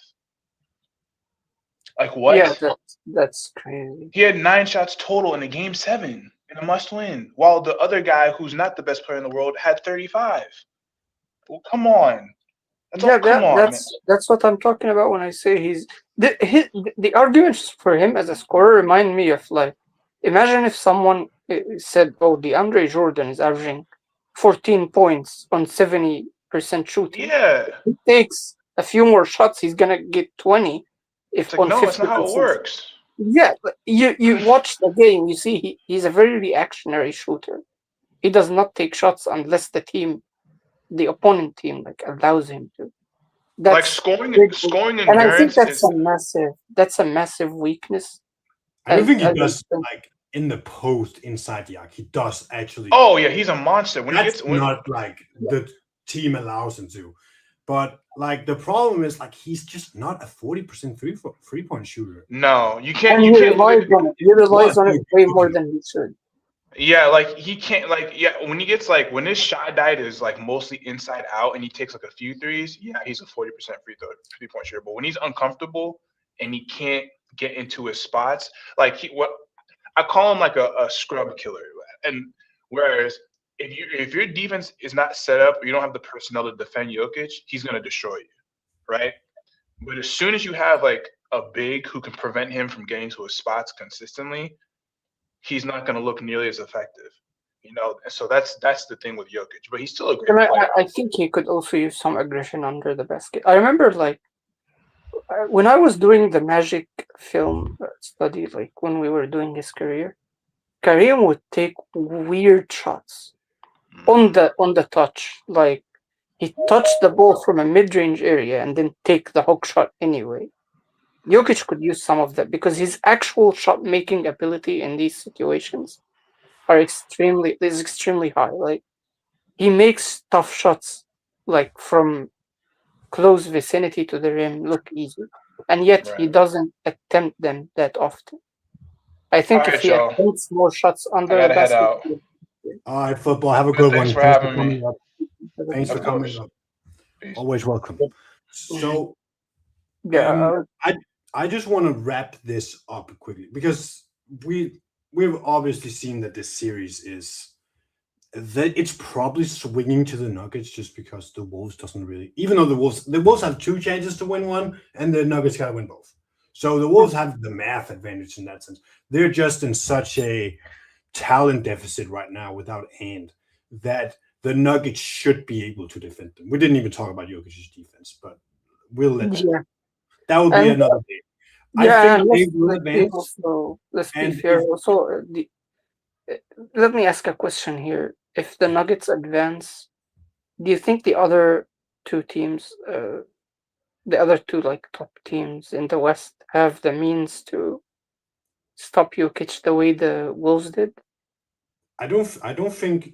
Like Yeah, what? that's crazy. He had 9 shots total in a Game 7 in a must-win, while the other guy, who's not the best player in the world, had 35. Well, come on. That's all. Yeah, Come on, man. that's what I'm talking about when I say the arguments for him as a scorer remind me of like imagine if someone said, "Oh, DeAndre Jordan is averaging 14 points on 70% shooting. Yeah. If he takes a few more shots, he's gonna get 20 if It's like on no, that's not how it 50%." works. Yeah, but you watch the game, you see he's a very reactionary shooter. He does not take shots unless the opponent team like allows him to. Like That's scoring, big, scoring and I think endurance is. that's a massive weakness. I don't think he As I does think, like in the post inside the arc. He does actually. Oh yeah, he's a monster. When he That's gets not like the team allows him to. But like the problem is like he's just not a 40% three point shooter. no, you can't. and You can't. he relies Was on it good way more shooting. than he should. Yeah, like he can't. Like yeah, when he gets like when his shot diet is like mostly inside out, and he takes like a few threes. Yeah, he's a 40% free throw 3 point shooter. But when he's uncomfortable and he can't get into his spots, like what I call him like a scrub killer. And whereas if your defense is not set up, or you don't have the personnel to defend Jokic, he's gonna destroy you, right? But as soon as you have like a big who can prevent him from getting to his spots consistently, he's not gonna look nearly as effective. And so that's the thing with Jokic. But he's still a And great player. I think he could also use some aggression under the basket. I remember like when I was doing the Magic film study, like when we were doing his career, Kareem would take weird shots Mm-hmm. on the touch, like he touched the ball from a mid-range area and then take the hook shot anyway. Jokic could use some of that because his actual shot making ability in these situations is extremely high. Like he makes tough shots like from close vicinity to the rim look easy. And yet he Right. doesn't attempt them that often. I All think if right, he y'all. attempts more shots I under the gotta head basket, out. All right, football. Have a But good thanks one. for Thanks for having me. coming up. Thanks for Of coming course. up. Peace. Always welcome. So yeah, I I just want to wrap this up quickly because we've obviously seen that this series is that it's probably swinging to the Nuggets just because the Wolves doesn't really, even though the Wolves have two chances to win one and the Nuggets gotta win both. So the Wolves have the math advantage in that sense. They're just in such a talent deficit right now without Ant that the Nuggets should be able to defend them. We didn't even talk about Jokic's defense, but we'll let yeah, that will be and another day. I yeah, think and they will advance, let's be and fair. if Also, uh, let me ask a question here. If the Nuggets advance, do you think the other two like top teams in the West, have the means to stop Jokic the way the Wolves did? I don't think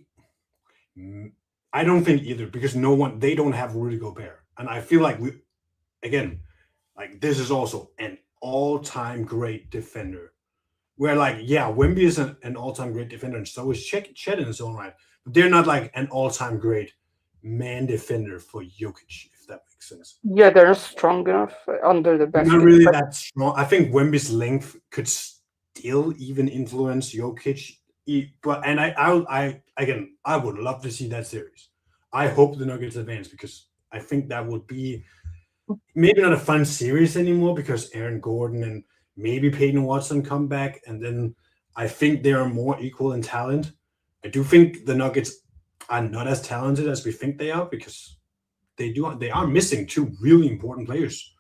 I don't think either because no one they don't have Rudy Gobert, and I feel like we again like this is also an all-time great defender. Where like yeah, Wemby is an all-time great defender, and so is Chet in his own right, but they're not like an all-time great man defender for Jokic, if that makes sense. Yeah, they're not strong enough under the Not basket. really But that strong. I think Wemby's length could still even influence Jokic. But and I again I would love to see that series. I hope the Nuggets advance because I think that would be maybe not a fun series anymore because Aaron Gordon and maybe Peyton Watson come back, and then I think they are more equal in talent. I do think the Nuggets are not as talented as we think they are because they are missing two really important players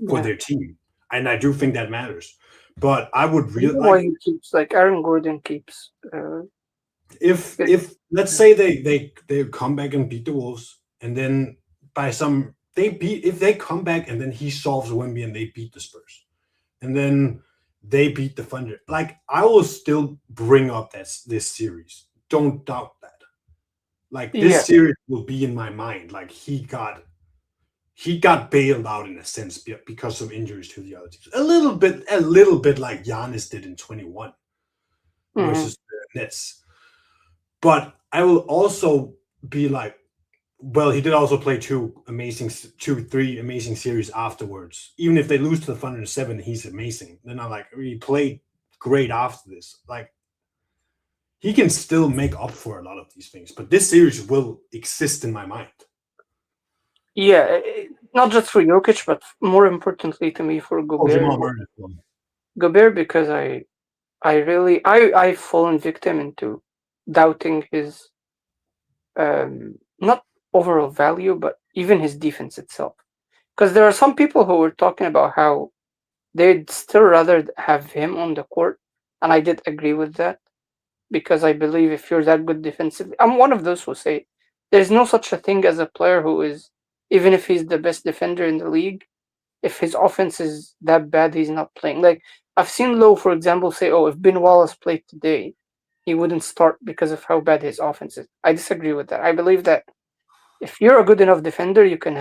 for yeah, their team, and I do think that matters. But I would I don't really know why like he keeps like Aaron Gordon keeps. It, if let's say they come back and beat the Wolves, and then by some they beat if they come back and then he solves Wemby and they beat the Spurs, and then they beat the Thunder. Like I will still bring up this series. Don't doubt that. Like yeah, this series will be in my mind. Like he got bailed out in a sense because of injuries to the other teams. A little bit like Giannis did in 21 mhm. versus the Nets. But I will also be like, well, he did also play three amazing series afterwards. Even if they lose to the Thunder in 7, he's amazing. Then I like he played great after this. Like he can still make up for a lot of these things, but this series will exist in my mind. Yeah, not just for Jokic, but more importantly to me for Oh, Gobert. Jamal Murray as well. Gobert because I really I've fallen victim into doubting his not overall value, but even his defense itself. Because there are some people who were talking about how they'd still rather have him on the court, and I did agree with that because I believe if you're that good defensively, I'm one of those who say there's no such a thing as a player who is, even if he's the best defender in the league, if his offense is that bad, he's not playing. Like I've seen Lowe, for example, say, "Oh, if Ben Wallace played today, he wouldn't start because of how bad his offense is." I disagree with that. I believe that if you're a good enough defender, you can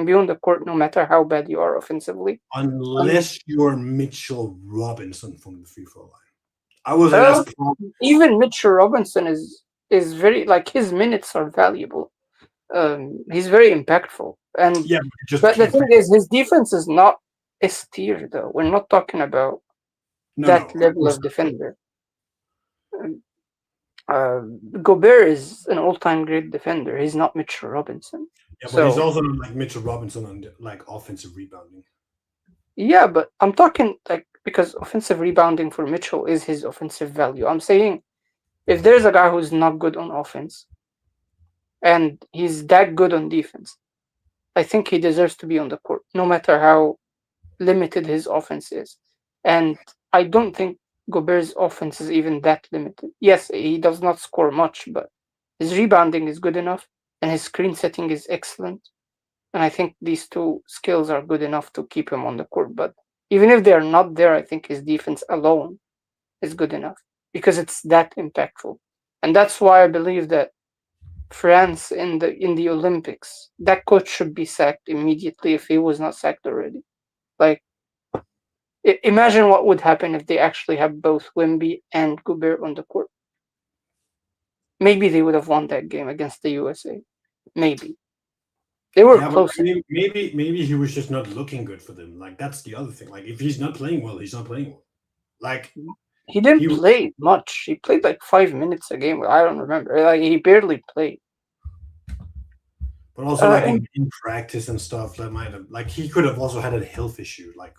be on the court no matter how bad you are offensively. Um, Unless you're Mitchell Robinson from the free throw line. I was an uh, as pro. Even Mitchell Robinson is very like his minutes are valuable. He's very impactful, and Yeah, but you just but the can't thing play. is, his defense is not S tier though. We're not talking about No, no, that of level course of not. defender. Um, Uh, Gobert is an all-time great defender. He's not Mitchell Robinson. Yeah, but he's So also not like Mitchell Robinson on like offensive rebounding. yeah, but I'm talking like because offensive rebounding for Mitchell is his offensive value. I'm saying if there's a guy who's not good on offense and he's that good on defense, I think he deserves to be on the court, no matter how limited his offense is. And I don't think Gobert's offense is even that limited. Yes, he does not score much, but his rebounding is good enough and his screen setting is excellent. And I think these two skills are good enough to keep him on the court. But even if they are not there, I think his defense alone is good enough because it's that impactful. And that's why I believe that France in the Olympics, that coach should be sacked immediately if he was not sacked already. Like imagine what would happen if they actually have both Wimby and Gobert on the court. Maybe they would have won that game against the USA. Maybe they were Yeah, but close. maybe he was just not looking good for them. Like that's the other thing. Like if he's not playing well, he's not playing well. Like He didn't he, play much. He played like 5 minutes a game. I don't remember. Like he barely played. but also like And in practice and stuff, that might have like he could have also had a health issue. Like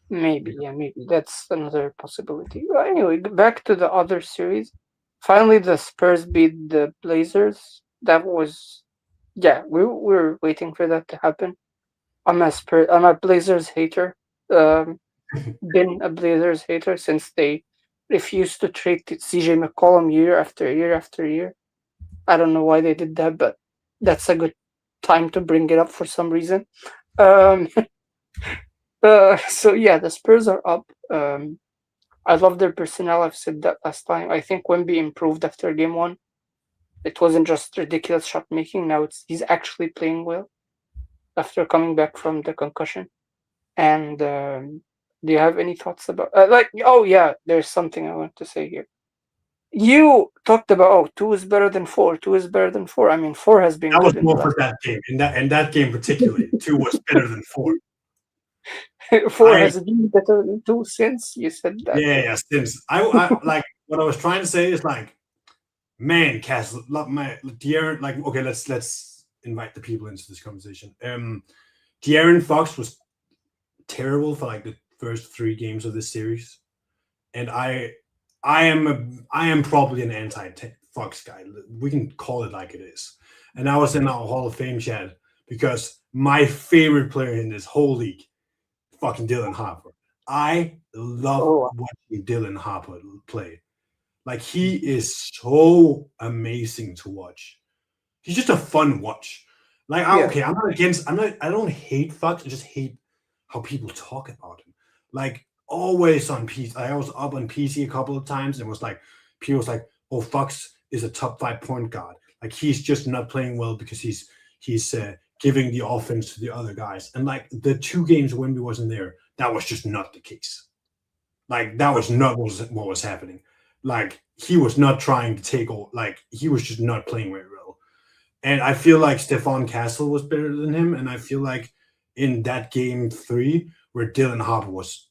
maybe, yeah, maybe that's another possibility. But anyway, back to the other series. Finally, the Spurs beat the Blazers. That was, yeah, we were waiting for that to happen. I'm a Blazers hater. Um, been a Blazers hater since they refused to trade CJ McCollum year after year after year. I don't know why they did that, but that's a good time to bring it up for some reason. Um, so yeah, the Spurs are up. I love their personnel. I've said that last time. I think Wemby improved after game one. It wasn't just ridiculous shot making. Now he's actually playing well after coming back from the concussion. And do you have any thoughts about oh yeah, there's something I want to say here. You talked about, oh, 2 is better than 4. 2 is better than 4. I mean, 4 has been That was good in the more last. for that game. In that game particularly, 2 was better than 4. 4 has been better than 2 since you said that. Yeah. Since I like what I was trying to say is like, man, Cass, my De'Aaron, like, okay, let's invite the people into this conversation. De'Aaron Fox was terrible for like the first 3 games of this series, and I am probably an anti Fox guy. We can call it like it is. And I was in our Hall of Fame chat because my favorite player in this whole league, fucking Dylan Harper. I love watching Dylan Harper play. Like, he is so amazing to watch. He's just a fun watch. Like, okay, I don't hate Fox. I just hate how people talk about him. Like, always on PC. I was up on PC a couple of times and was like, people was like, oh, Fox is a top 5 point guard. Like, he's just not playing well because he's giving the offense to the other guys. And like the 2 games Wemby wasn't there, that was just not the case. Like, that was not what was happening. Like, he was not trying to take all. Like, he was just not playing very well. And I feel like Stephon Castle was better than him. And I feel like in that game 3, where Dylan Harper was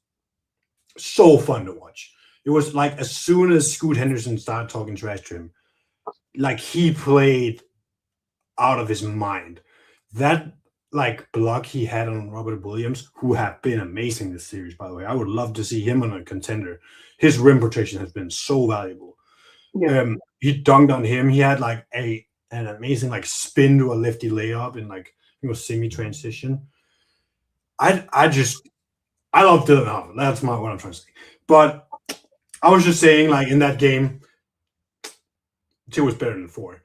so fun to watch. It was like as soon as Scoot Henderson started talking trash to him, like, he played out of his mind. That like block he had on Robert Williams, who have been amazing this series, by the way. I would love to see him on a contender. His rim protection has been so valuable. Yeah. He dunked on him. He had like an amazing like spin to a lefty layup in like semi-transition. I love Dylan Harper. That's what I'm trying to say. But I was just saying, like, in that game, 2 was better than 4.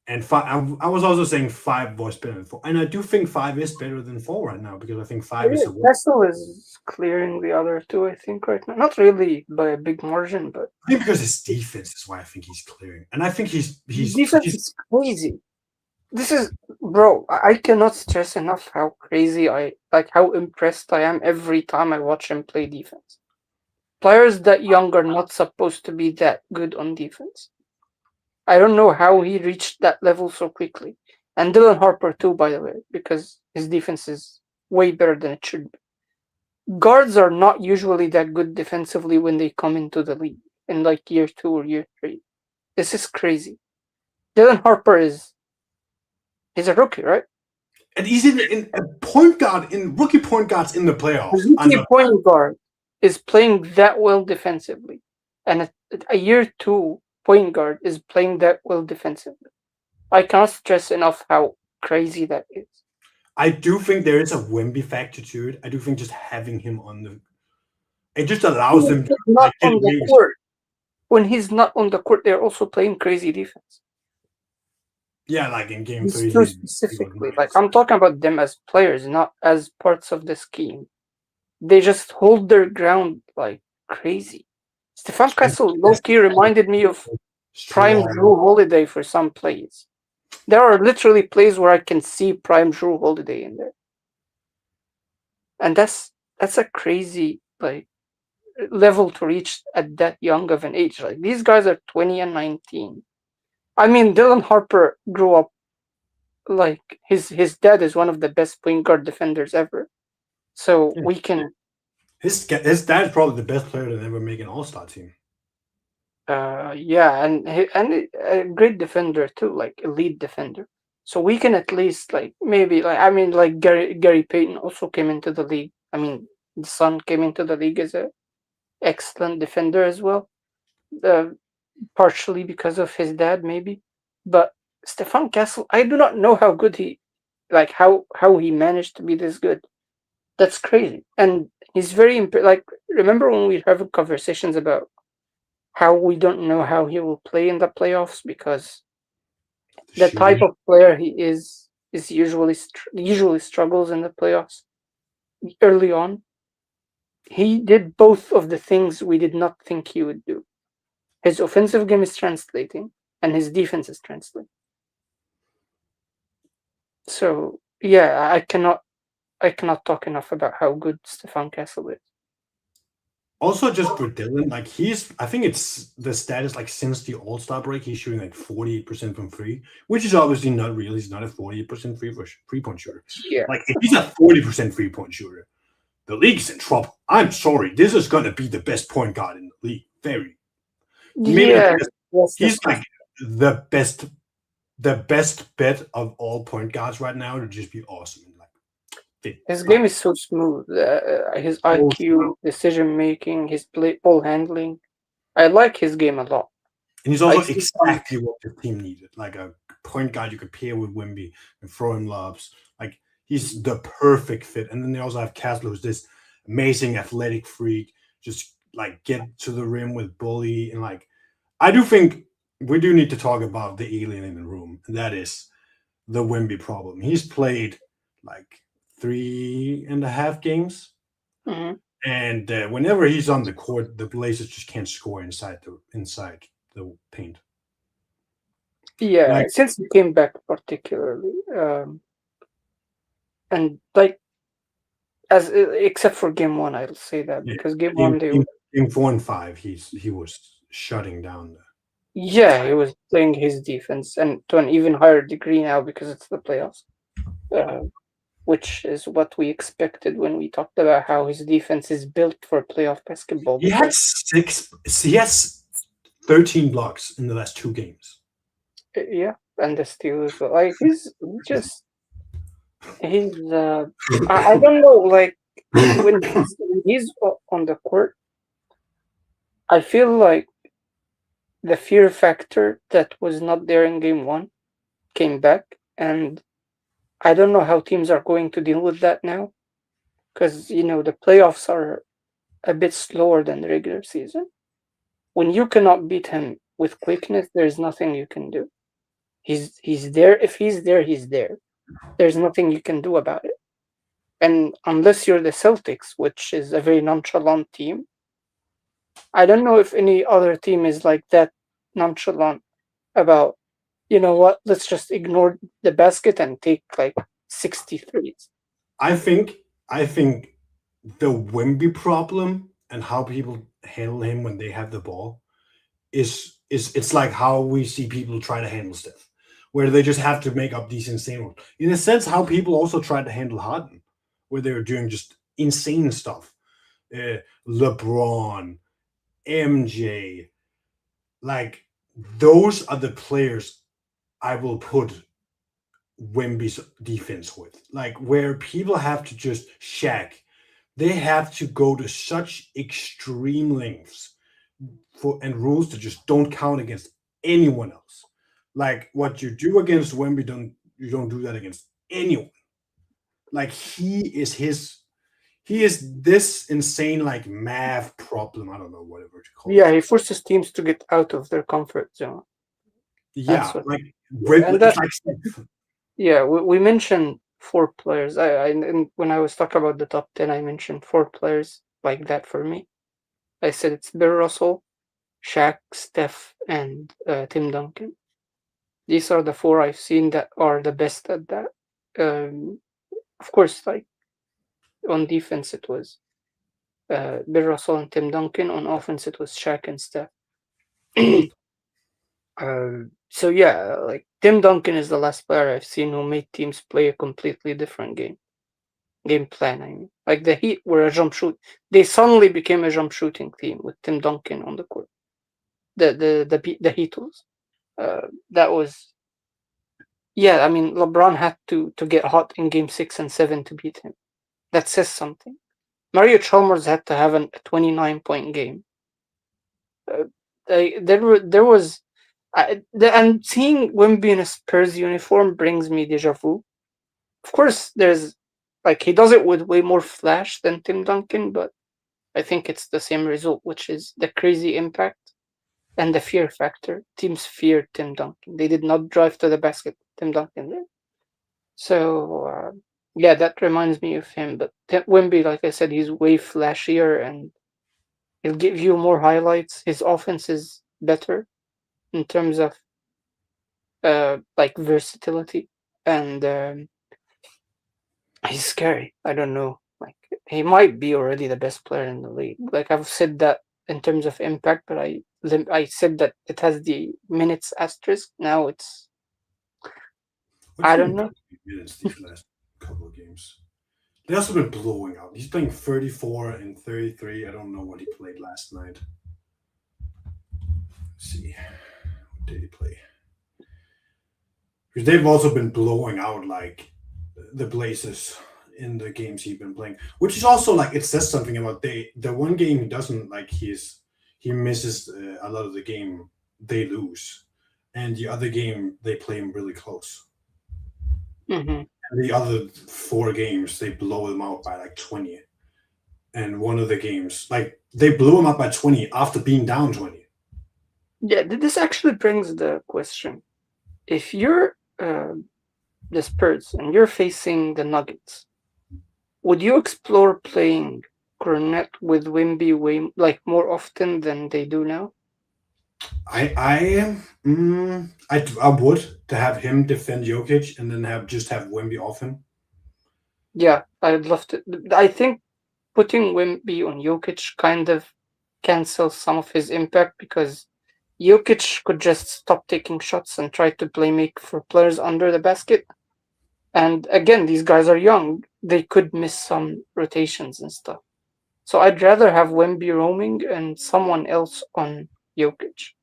And 5, I was also saying 5 was better than 4. And I do think 5 is better than 4 right now, because I think 5 is a win. Castle is clearing the other 2, I think, right now. Not really by a big margin, but I think because his defense is why I think he's clearing. And I think his defense is crazy. This is, bro, I cannot stress enough how crazy how impressed I am every time I watch him play defense. Players that young are not supposed to be that good on defense. I don't know how he reached that level so quickly. And Dylan Harper too, by the way, because his defense is way better than it should be. Guards are not usually that good defensively when they come into the league in like year 2 or year 3. This is crazy. Dylan Harper he's a rookie, right? And he's in a point guard, in rookie point guards in the playoffs. A rookie point guard is playing that well defensively. And a year 2 point guard is playing that well defensively. I cannot stress enough how crazy that is. I do think there is a Wemby factor to it. I do think just having him it just allows them to not on the court. When he's not on the court, they're also playing crazy defense. Yeah, like in game 3. Specifically, like, I'm talking about them as players, not as parts of the scheme. They just hold their ground like crazy. Stephon Castle low-key reminded me of prime Drew Holiday for some plays. There are literally plays where I can see prime Drew Holiday in there. And that's a crazy level to reach at that young of an age. Like, these guys are 20 and 19. I mean, Dylan Harper grew up like his dad is one of the best point guard defenders ever. So we can. His dad's probably the best player to ever make an All-Star team. Yeah, and a great defender too, like elite defender. So we can at least maybe Gary Payton also came into the league. I mean, the son came into the league as a excellent defender as well. Partially because of his dad, maybe. But Stephon Castle, I do not know how good how he managed to be this good. That's crazy. And he's very remember when we have conversations about how we don't know how he will play in the playoffs because the type of player he is usually struggles in the playoffs early on. He did both of the things we did not think he would do. His offensive game is translating, and his defense is translating. So yeah, I cannot talk enough about how good Stefan Castle is. Also, just for Dylan, like I think it's the status like since the All Star break, he's shooting like 48% from free, which is obviously not real. He's not a 48% free point shooter. Yeah. Like if he's a 40% free point shooter, the league's in trouble. I'm sorry, this is gonna be the best point guard in the league. Maybe not Yeah, the best. that's the He's thing. like the best bet of all point guards right now to just be awesome and like fit. His Like game is so smooth. His so IQ, decision making, his ball handling. I like his game a lot. And he's I also see some. exactly what the team needed, like a point guard you could pair with Wimby and throw him lobs. Like he's the perfect fit. And then they also have Castle, who's this amazing athletic freak, just like get to the rim with bully. And like I do think we do need to talk about the alien in the room, and that is the Wimby problem. He's played like 3.5 games, Mhm. and whenever he's on the court, the Blazers just can't score inside the paint. Yeah, Like since he came back particularly, and like except for game one, I'll say that yeah, because game game, one they game, game 4 and 5, he was shutting down the. yeah, he was playing his defense and to an even higher degree now because it's the playoffs, uh, which is what we expected when we talked about how his defense is built for playoff basketball. He had Because six. He has 13 blocks in the last 2 games. yeah, and the Steelers like he's I don't know like when he's on the court, I feel like the fear factor that was not there in game one came back, and I don't know how teams are going to deal with that now because the playoffs are a bit slower than the regular season. When you cannot beat him with quickness, there's nothing you can do. He's there. If he's there, he's there. There's nothing you can do about it. And unless you're the Celtics, which is a very nonchalant team, I don't know if any other team is like that nonchalant about, you know what, let's just ignore the basket and take like 63s. I think. I think the Wimby problem and how people handle him when they have the ball is it's like how we see people try to handle Steph, where they just have to make up these insane rules. In a sense, how people also try to handle Harden, where they're doing just insane stuff. LeBron, MJ, like those are the players I will put Wemby's defense with. Like where people have to just shack, they have to go to such extreme lengths for and rules that just don't count against anyone else. Like what you do against Wemby, you don't do that against anyone. Like he is this insane like math problem. I don't know whatever to call Yeah, it. he forces teams to get out of their comfort zone. That's Yeah, what. like Yeah, and it's that like yeah, we mentioned four players. And when I was talking about the top 10, I mentioned four players like that for me. I said it's Bill Russell, Shaq, Steph, and Tim Duncan. These are the four I've seen that are the best at that. Of course, like on defense, it was Bill Russell and Tim Duncan. On offense, it was Shaq and Steph. So yeah, like Tim Duncan is the last player I've seen who made teams play a completely different game plan. I mean, like the Heat were a jump shoot. They suddenly became a jump shooting team with Tim Duncan on the court. The Heat was. That was yeah. I mean, LeBron had to get hot in game 6 and 7 to beat him. That says something. Mario Chalmers had to have a 29-point game. Uh, there was and seeing Wimby in a Spurs uniform brings me deja vu. Of course, there's like he does it with way more flash than Tim Duncan, but I think it's the same result, which is the crazy impact and the fear factor. Teams feared Tim Duncan. They did not drive to the basket. Tim Duncan did. So yeah, that reminds me of him. But Wimby, like I said, he's way flashier and he'll give you more highlights. His offense is better in terms of like versatility and He's scary. I don't know. Like he might be already the best player in the league. Like I've said that in terms of impact, but I said that it has the minutes asterisk. Now it's What's I he don't been know. playing minutes these last couple of games? They also been blowing out. He's playing 34 and 33. I don't know what he played last night. Let's see. What did he play? Because they've also been blowing out like the Blazers in the games he's been playing, which is also like it says something about the one game he doesn't like he misses a lot of the game they lose, and the other game they play him really close. Hmm. And the other four games they blow them out by like 20, and one of the games like they blew him up by 20 after being down 20. Yeah, this actually brings the question: if you're the Spurs and you're facing the Nuggets, would you explore playing Cornet with Wimby way like more often than they do now? I would to have him defend Jokic and then have Wemby off him. Yeah, I'd love to. I think putting Wimby on Jokic kind of cancels some of his impact because Jokic could just stop taking shots and try to play make for players under the basket. And again, these guys are young. They could miss some rotations and stuff. So I'd rather have Wemby roaming and someone else on Jokic.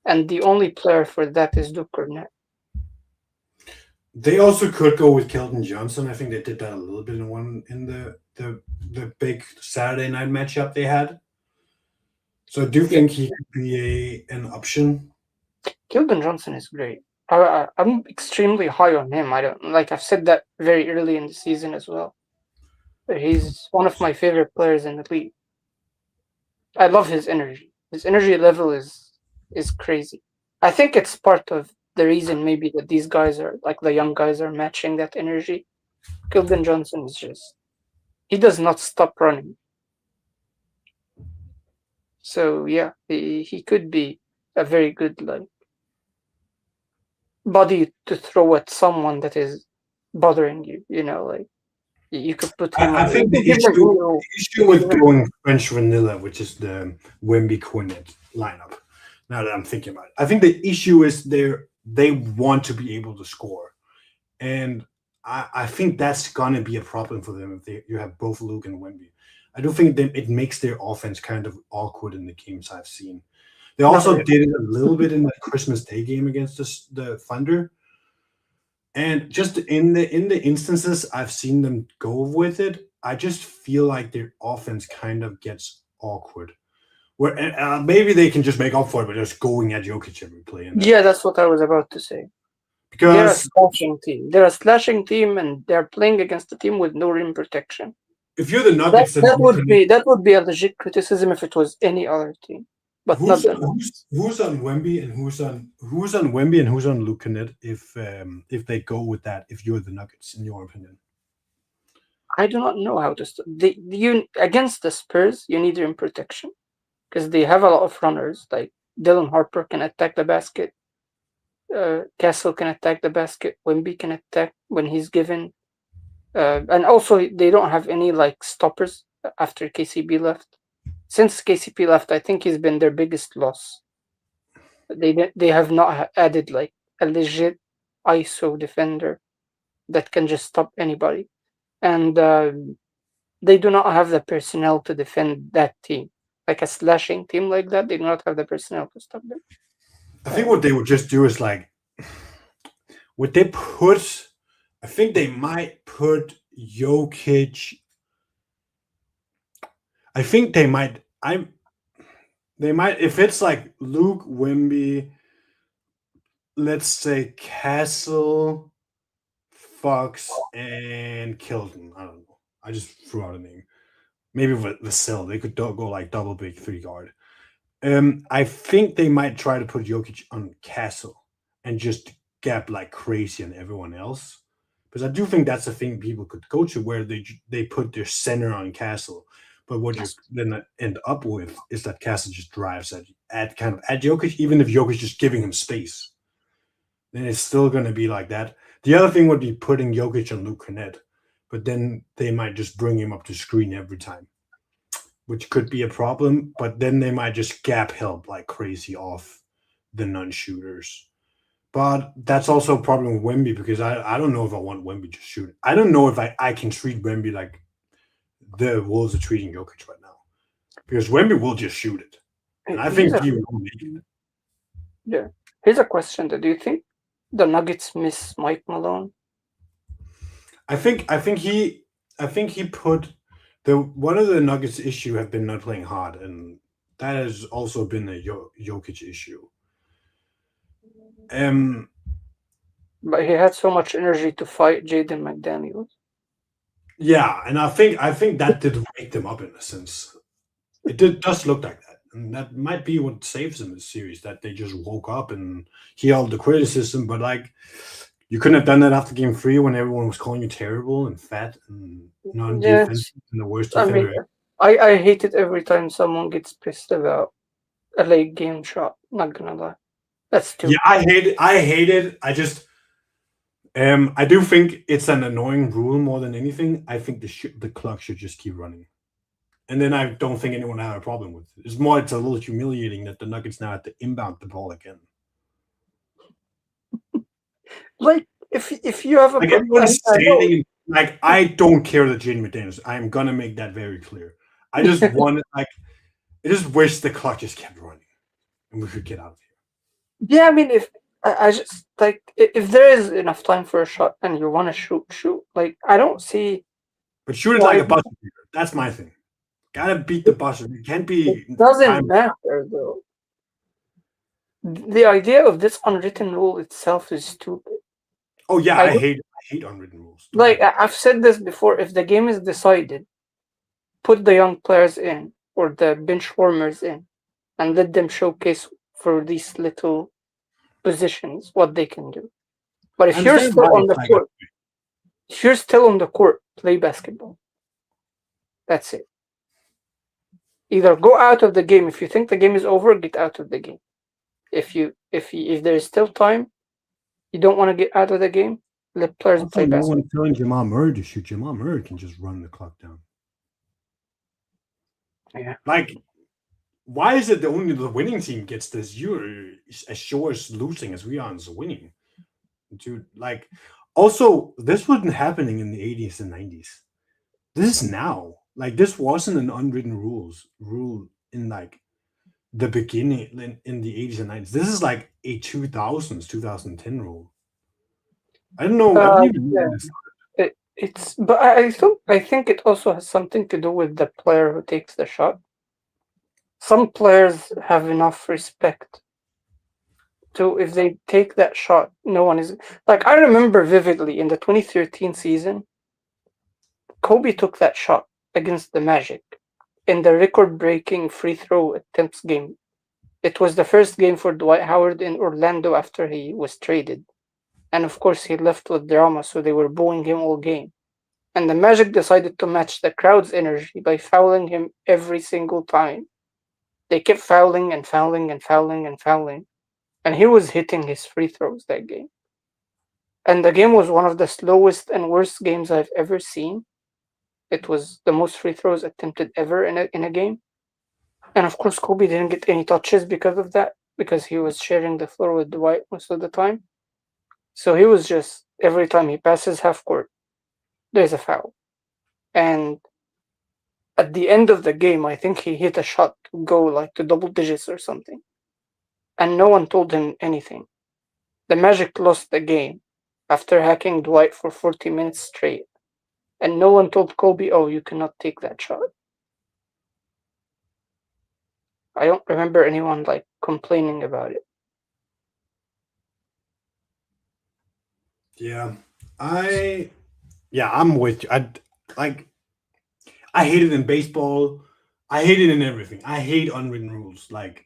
And the only player for that is Luke Cornet. They also could go with Kelton Johnson. I think they did that a little bit in the big Saturday night matchup they had. So I do Yeah, think he could be an option. Keldon Johnson is great. I'm extremely high on him. I don't like. I've said that very early in the season as well. He's one of my favorite players in the league. I love his energy. His energy level is crazy. I think it's part of the reason maybe that these guys are like the young guys are matching that energy. Keldon Johnson is just he does not stop running. So yeah, he could be a very good like body to throw at someone that is bothering you. You know, like you could put him. I You think could give him hero. the issue You could with give him. going French vanilla, which is the Wemby Quinnet lineup. Now that I'm thinking about it, I think the issue is they want to be able to score, and I think that's gonna be a problem for them if you have both Luke and Wemby. I do think that it makes their offense kind of awkward in the games I've seen. They Not also really. did it a little bit in the Christmas Day game against the Thunder, and just in the instances I've seen them go with it, I just feel like their offense kind of gets awkward. Where maybe they can just make up for it by just going at Jokic every play, and Yeah, that's what I was about to say. They're a because slashing team. They're a slashing team, and they're playing against a team with no rim protection. if you're the That Nuggets, then that you would can. be that would be a legit criticism if it was any other team, but not Who's the Nuggets. who's on Wemby and who's on Wemby and who's on Luke Kennett if they go with that, if you're the Nuggets in your opinion. I do not know how to. You against the Spurs, you need rim protection because they have a lot of runners. Like Dylan Harper can attack the basket. Castle can attack the basket. Wemby can attack when he's given. And also they don't have any like stoppers after KCB left. Since KCP left, I think he's been their biggest loss. They have not added like a legit ISO defender that can just stop anybody, and they do not have the personnel to defend that team. Like a slashing team like that, they do not have the personnel to stop them. I think what they would just do is like would they put I think they might put Jokic. I think they might if it's like Luke Wimby, let's say Castle, Fox, and Kilton. I don't know. I just threw out a name. Maybe Vasil. They could go like double big three guard. I think they might try to put Jokic on Castle and just gap like crazy on everyone else. Because I do think that's a thing people could go to where they put their center on Castle. But what you Yes. then end up with is that Castle just drives at kind of at Jokic, even if Jokic just giving him space. Then it's still gonna be like that. The other thing would be putting Jokic on Luke Kennett. but then they might just bring him up to screen every time, which could be a problem. But then they might just gap help like crazy off the non-shooters. But that's also a problem with Wemby because I don't know if I want Wemby to shoot. I don't know if I can treat Wemby like the Wolves are treating Jokic right now. Because Wemby will just shoot it. And I think he will make it. Yeah. Here's a question: do you think the Nuggets miss Mike Malone? I think he put the one of the Nuggets issue have been not playing hard, and that has also been a Jokic issue. But he had so much energy to fight Jaden McDaniels. Yeah, and I think that did wake them up in a sense. Does look like that, and that might be what saves them in the series. That they just woke up and hear all the criticism, but like you couldn't have done that after Game 3 when everyone was calling you terrible and fat and non-defensive and the worst I mean, defender. I hate it every time someone gets pissed about a late game shot. Not gonna lie, that's too. Yeah, I hate it. I hate it. I do think it's an annoying rule more than anything. I think the clock should just keep running. And then I don't think anyone had a problem with it. It's a little humiliating that the Nuggets now have to inbound the ball again. Like if you have a like everyone's standing, like I don't care that Jaden McDaniels. I am gonna make that very clear. I just want I just wish the clock just kept running and we could get out of here. Yeah, I mean, if I just like if there is enough time for a shot and you want to shoot. Like I don't see. But shoot it like a buzzer beater. That's my thing. Gotta beat the buzzer. It can't be. It doesn't matter though. The idea of this unwritten rule itself is stupid. Oh yeah, I hate unwritten rules. Like I've said this before. If the game is decided, put the young players in or the bench warmers in, and let them showcase for these little positions what they can do. But if you're still on the court, play basketball. That's it. Either go out of the game if you think the game is over. Get out of the game. If there is still time, you don't want to get out of the game. Let players play basketball. No one's telling Jamal Murray to shoot. Jamal Murray can just run the clock down. Yeah. Like, why is it only the winning team gets this? You're as sure as losing as we are as winning. Dude, like, also, this wasn't happening in the 80s and 90s. This is now. Like, this wasn't an unwritten rule in, like, the beginning in the 80s and 90s. This is, like, a 2000s, 2010 rule. I don't know. I don't even know this. But I think it also has something to do with the player who takes the shot. Some players have enough respect to, if they take that shot, no one is like. I remember vividly in the 2013 season, Kobe took that shot against the Magic in the record-breaking free throw attempts game. It was the first game for Dwight Howard in Orlando after he was traded. And of course, he left with drama, so they were booing him all game. And the Magic decided to match the crowd's energy by fouling him every single time. They kept fouling and fouling and fouling and fouling. And he was hitting his free throws that game. And the game was one of the slowest and worst games I've ever seen. It was the most free throws attempted ever in a game. And of course, Kobe didn't get any touches because of that, because he was sharing the floor with Dwight most of the time. So he was just, every time he passes half court, there's a foul. And at the end of the game, I think he hit a shot to go like to double digits or something. And no one told him anything. The Magic lost the game after hacking Dwight for 40 minutes straight. And no one told Kobe, oh, you cannot take that shot. I don't remember anyone like complaining about it. Yeah, I'm with you. I hate it in baseball. I hate it in everything. I hate unwritten rules, like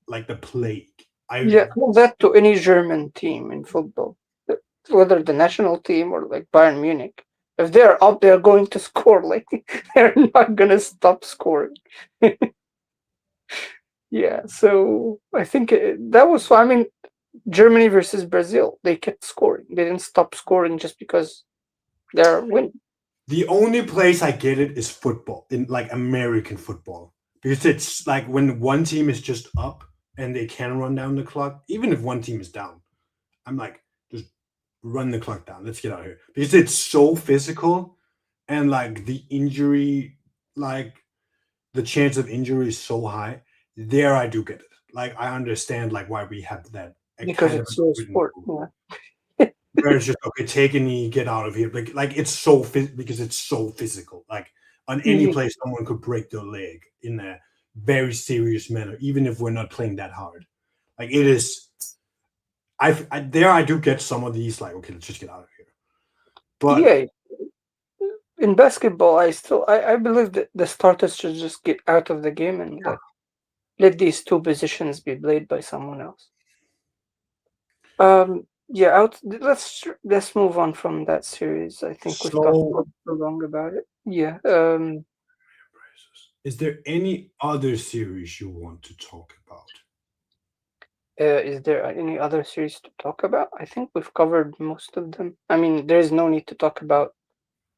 the plague. Tell that to any German team in football, whether the national team or like Bayern Munich. If they're up, they're going to score. Like they're not gonna stop scoring. Yeah, so I think that was. I mean, Germany versus Brazil, they kept scoring. They didn't stop scoring just because They're winning. The only place I get it is football, in like American football, because it's like when one team is just up and they can run down the clock, even if one team is down, I'm like, just run the clock down. Let's get out of here because it's so physical, and like the injury, like the chance of injury is so high. There, I do get it. Like I understand like why we have that Because kind of it's your written sport. rule. Yeah. Where it's just okay, take a knee, get out of here. Like it's so because it's so physical. Like on any Mhm. place, someone could break their leg in a very serious manner, even if we're not playing that hard. Like it is. I do get some of these. Like okay, let's just get out of here. But Yeah. In basketball, I believe that the starters should just get out of the game and let these two positions be played by someone else. Yeah, let's move on from that series. I think we've talked so, for so long about it. Yeah. is there any other series you want to talk about? Is there any other series to talk about? I think we've covered most of them. I mean, there is no need to talk about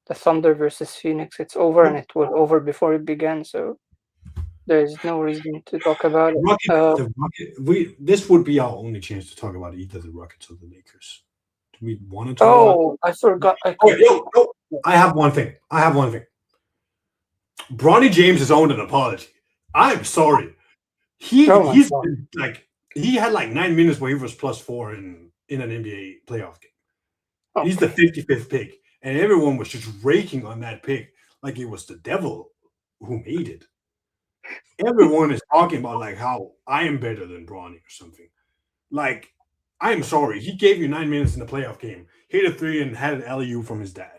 the Thunder versus Phoenix. It's over, and it was over before it began, so there is no reason to talk about it. The Rocket. This would be our only chance to talk about either the Rockets or the Lakers. Do we want to talk about? Oh, I forgot. I Oh, completely. no. I have one thing. Bronny James has owned an apology. I'm sorry. Oh my He's god. been, like he had like 9 minutes where he was +4 in an NBA playoff game. He's the Okay. 55th pick, and everyone was just raking on that pick like it was the devil who made it. Everyone is talking about like how I am better than Bronny or something. Like, I'm sorry, he gave you 9 minutes in the playoff game, hit a three, and had an alley from his dad.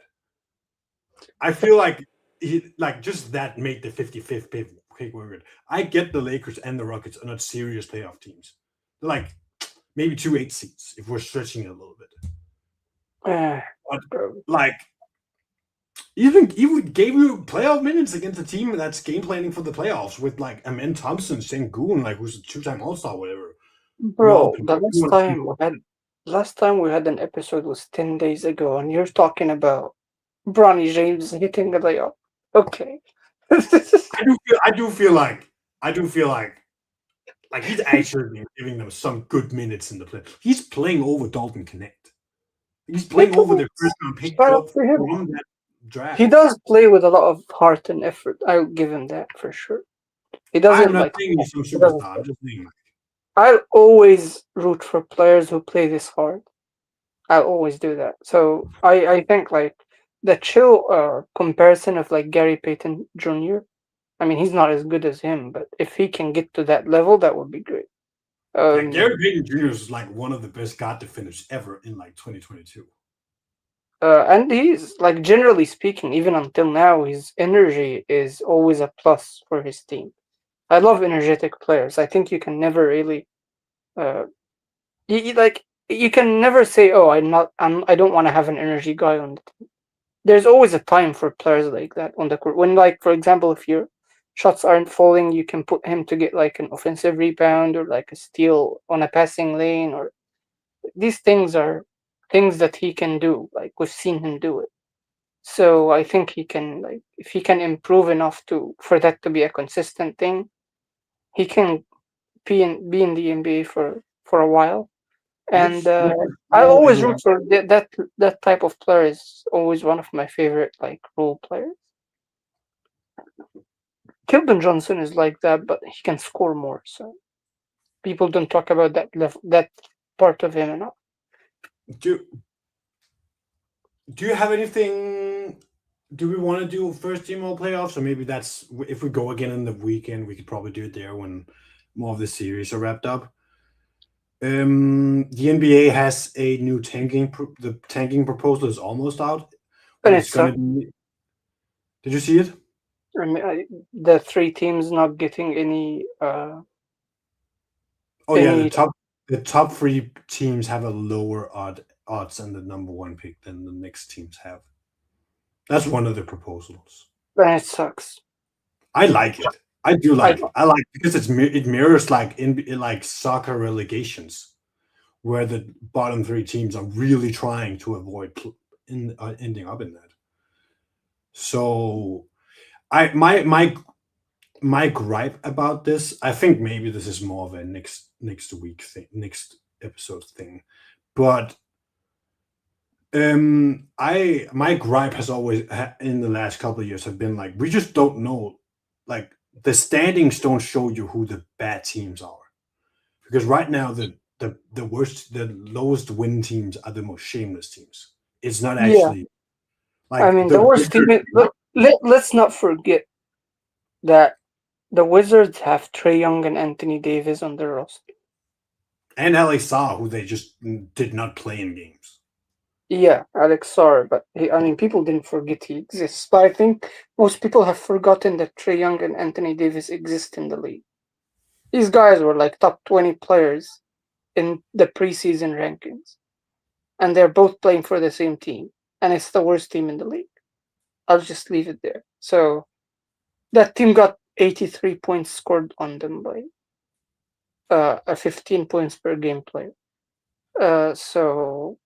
I feel like he like just that made the 55th pick weird. I get the Lakers and the Rockets are not serious playoff teams. They're like maybe 2 8 seeds if we're stretching it a little bit. But Bro. like even gave you playoff minutes against a team that's game planning for the playoffs with like Amen Thompson, Sengun, like who's a two-time All-Star, whatever. We all Bro, been the we wanna see last time we had an episode was 10 days ago, and you're talking about Bronny James hitting the layup. Okay. I do feel like he's actually been giving them some good minutes in the play. He's playing over Dalton Connect. He's playing over the first round pick Shout out to him. from that He draft. does play with a lot of heart and effort. I'll give him that for sure. He I'm doesn't not like. saying he's some He doesn't. superstar. I'm just saying I'll always root for players who play this hard. I'll always do that. So I think like the chill comparison of like Gary Payton Jr. I mean, he's not as good as him, but if he can get to that level, that would be great. yeah, Gary Payton Jr. is like one of the best guard defenders ever in like 2022. And he's like generally speaking, even until now, his energy is always a plus for his team. I love energetic players. I think you can never really, uh, like you can never say, "Oh, I don't want to have an energy guy on the team." There's always a time for players like that on the court. When, like, for example, if your shots aren't falling, you can put him to get like an offensive rebound or like a steal on a passing lane, or these things are things that he can do. Like we've seen him do it. So I think he can, like, if he can improve enough to for that to be a consistent thing, he can be in the NBA for a while. And Let's I all always agree. root for that type of player. Is always one of my favorite like role players. Kilvin Johnson is like that, but he can score more. So people don't talk about that part of him enough. Do do you have anything? Do we want to do first team all playoffs, or maybe that's if we go again in the weekend, we could probably do it there when more of the series are wrapped up. The NBA has a new the tanking proposal is almost out, And where it's it's gonna be. Did you see it? I mean, the three teams not getting any Oh yeah, any. the top three teams have a lower odds on the number one pick than the next teams have. That's one of the proposals. And it sucks. I like it. I do I like it. I like it because it mirrors like in like soccer relegations, where the bottom three teams are really trying to avoid ending up in that. So I my gripe about this, I think maybe this is more of a next week thing, next episode thing, but I my gripe has always in the last couple of years have been like we just don't know, like the standings don't show you who the bad teams are because right now the worst the lowest win teams are the most shameless teams. It's not Yeah, actually I like mean the the worst team. Wizards Let's not forget that the Wizards have Trey Young and Anthony Davis on their roster. and LA who they just did not play in games. Yeah, Alex Sarr, but I mean, people didn't forget he exists. But I think most people have forgotten that Trey Young and Anthony Davis exist in the league. These guys were like top 20 players in the preseason rankings, and they're both playing for the same team, and it's the worst team in the league. I'll just leave it there. So that team got 83 points scored on them by a 15 points per game player. So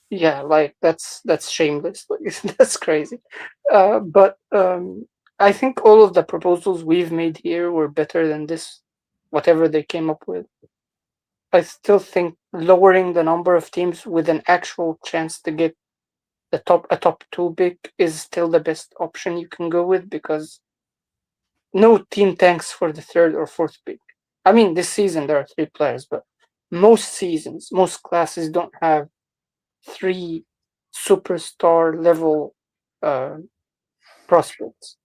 yeah, like that's shameless. Like, that's crazy. But I think all of the proposals we've made here were better than this, whatever they came up with. I still think lowering the number of teams with an actual chance to get a top two pick is still the best option you can go with because no team tanks for the third or fourth pick. I mean, this season there are three players, but most seasons, most classes don't have three superstar level uh, prospects.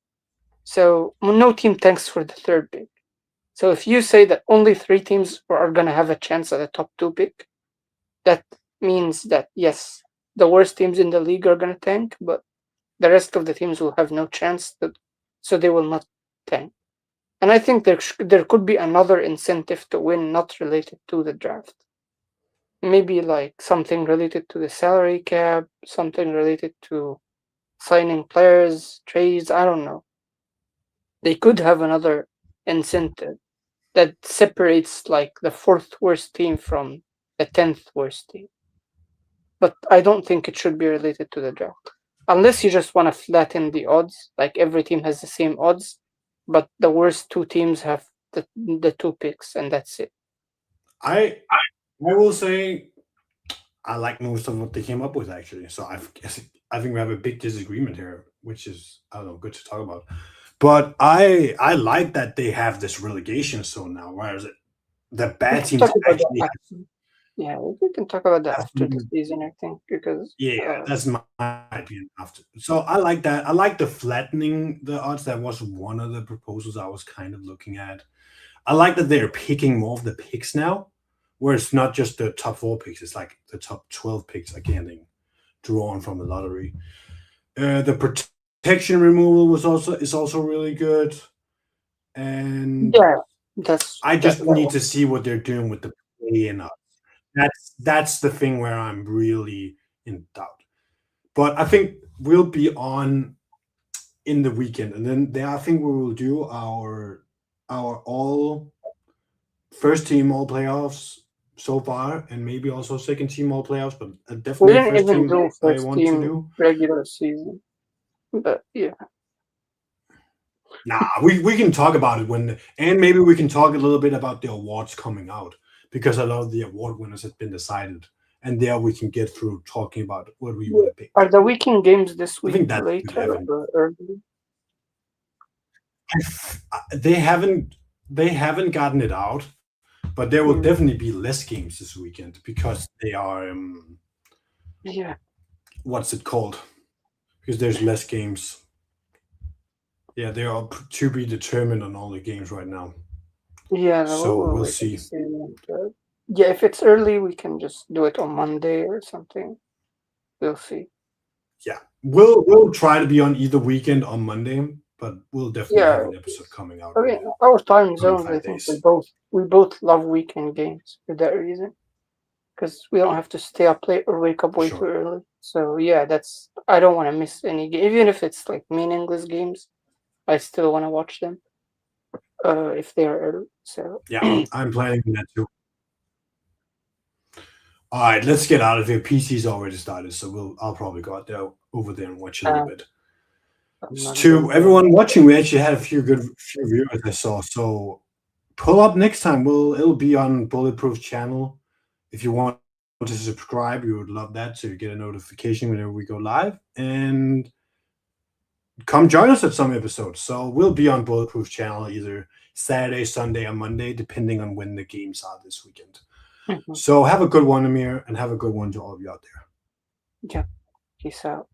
So no team tanks for the third pick. So if you say that only three teams are going to have a chance at the top two pick, that means that yes, the worst teams in the league are going to tank, but the rest of the teams will have no chance, so they will not tank. And I think there could be another incentive to win not related to the draft. Maybe like something related to the salary cap, something related to signing players, trades, I don't know. They could have another incentive that separates like the fourth worst team from the 10th worst team. But I don't think it should be related to the draft. Unless you just want to flatten the odds, like every team has the same odds, but the worst two teams have the two picks, and that's it. I I will say I like most of what they came up with actually. So I think we have a big disagreement here, which is I don't know, good to talk about. But I like that they have this relegation zone now, whereas the We bad can teams talk about that actually after. Yeah, we can talk about that after the have. season, I think, because Yeah, that's my opinion. After, so I like that. I like the flattening the odds. That was one of the proposals I was kind of looking at. I like that they're picking more of the picks now, where it's not just the top four picks. It's like the top 12 picks are getting drawn from the lottery. The protection removal is also really good, and yeah, that's I that. just need to see what they're doing with the play in odds. That's the thing where I'm really in doubt. But I think we'll be on in the weekend, and then there I think we will do our all first team all playoffs so far, and maybe also second team all playoffs, but We definitely didn't first even team do I first want to team do. regular season, but yeah, Nah, we can talk about it and maybe we can talk a little bit about the awards coming out because a lot of the award winners have been decided, and there we can get through talking about what we would yeah. have picked. Are the weekend games this I week think that's a good later avenue. or early? They haven't gotten it out, but there will Mm, definitely be less games this weekend because they are yeah, what's it called? Because there's less games. Yeah, they are to be determined on all the games right now. yeah. So We'll we'll wait and see. see. Yeah, if it's early, we can just do it on Monday or something. We'll see. Yeah, we'll try to be on either weekend on Monday, but we'll definitely Yeah, have an episode coming out I in mean, the our time coming zones. I five think days. we both love weekend games for that reason because we don't have to stay up late or wake up For way too sure. early. So yeah, that's I don't want to miss any game, even if it's like meaningless games. I still want to watch them. If they are early. So Yeah, I'm planning on that too. All right, let's get out of here. PC's already started, so I'll probably go out there over there and watch a little bit. To everyone watching, we actually had a few viewers I saw. So pull up next time. It'll be on Bulletproof channel. If you want to subscribe, we would love that to get a notification whenever we go live. And come join us at some episodes. So we'll be on Bulletproof channel either Saturday, Sunday, or Monday, depending on when the games are this weekend. So have a good one, Amir, and have a good one to all of you out there. Yeah. Peace out.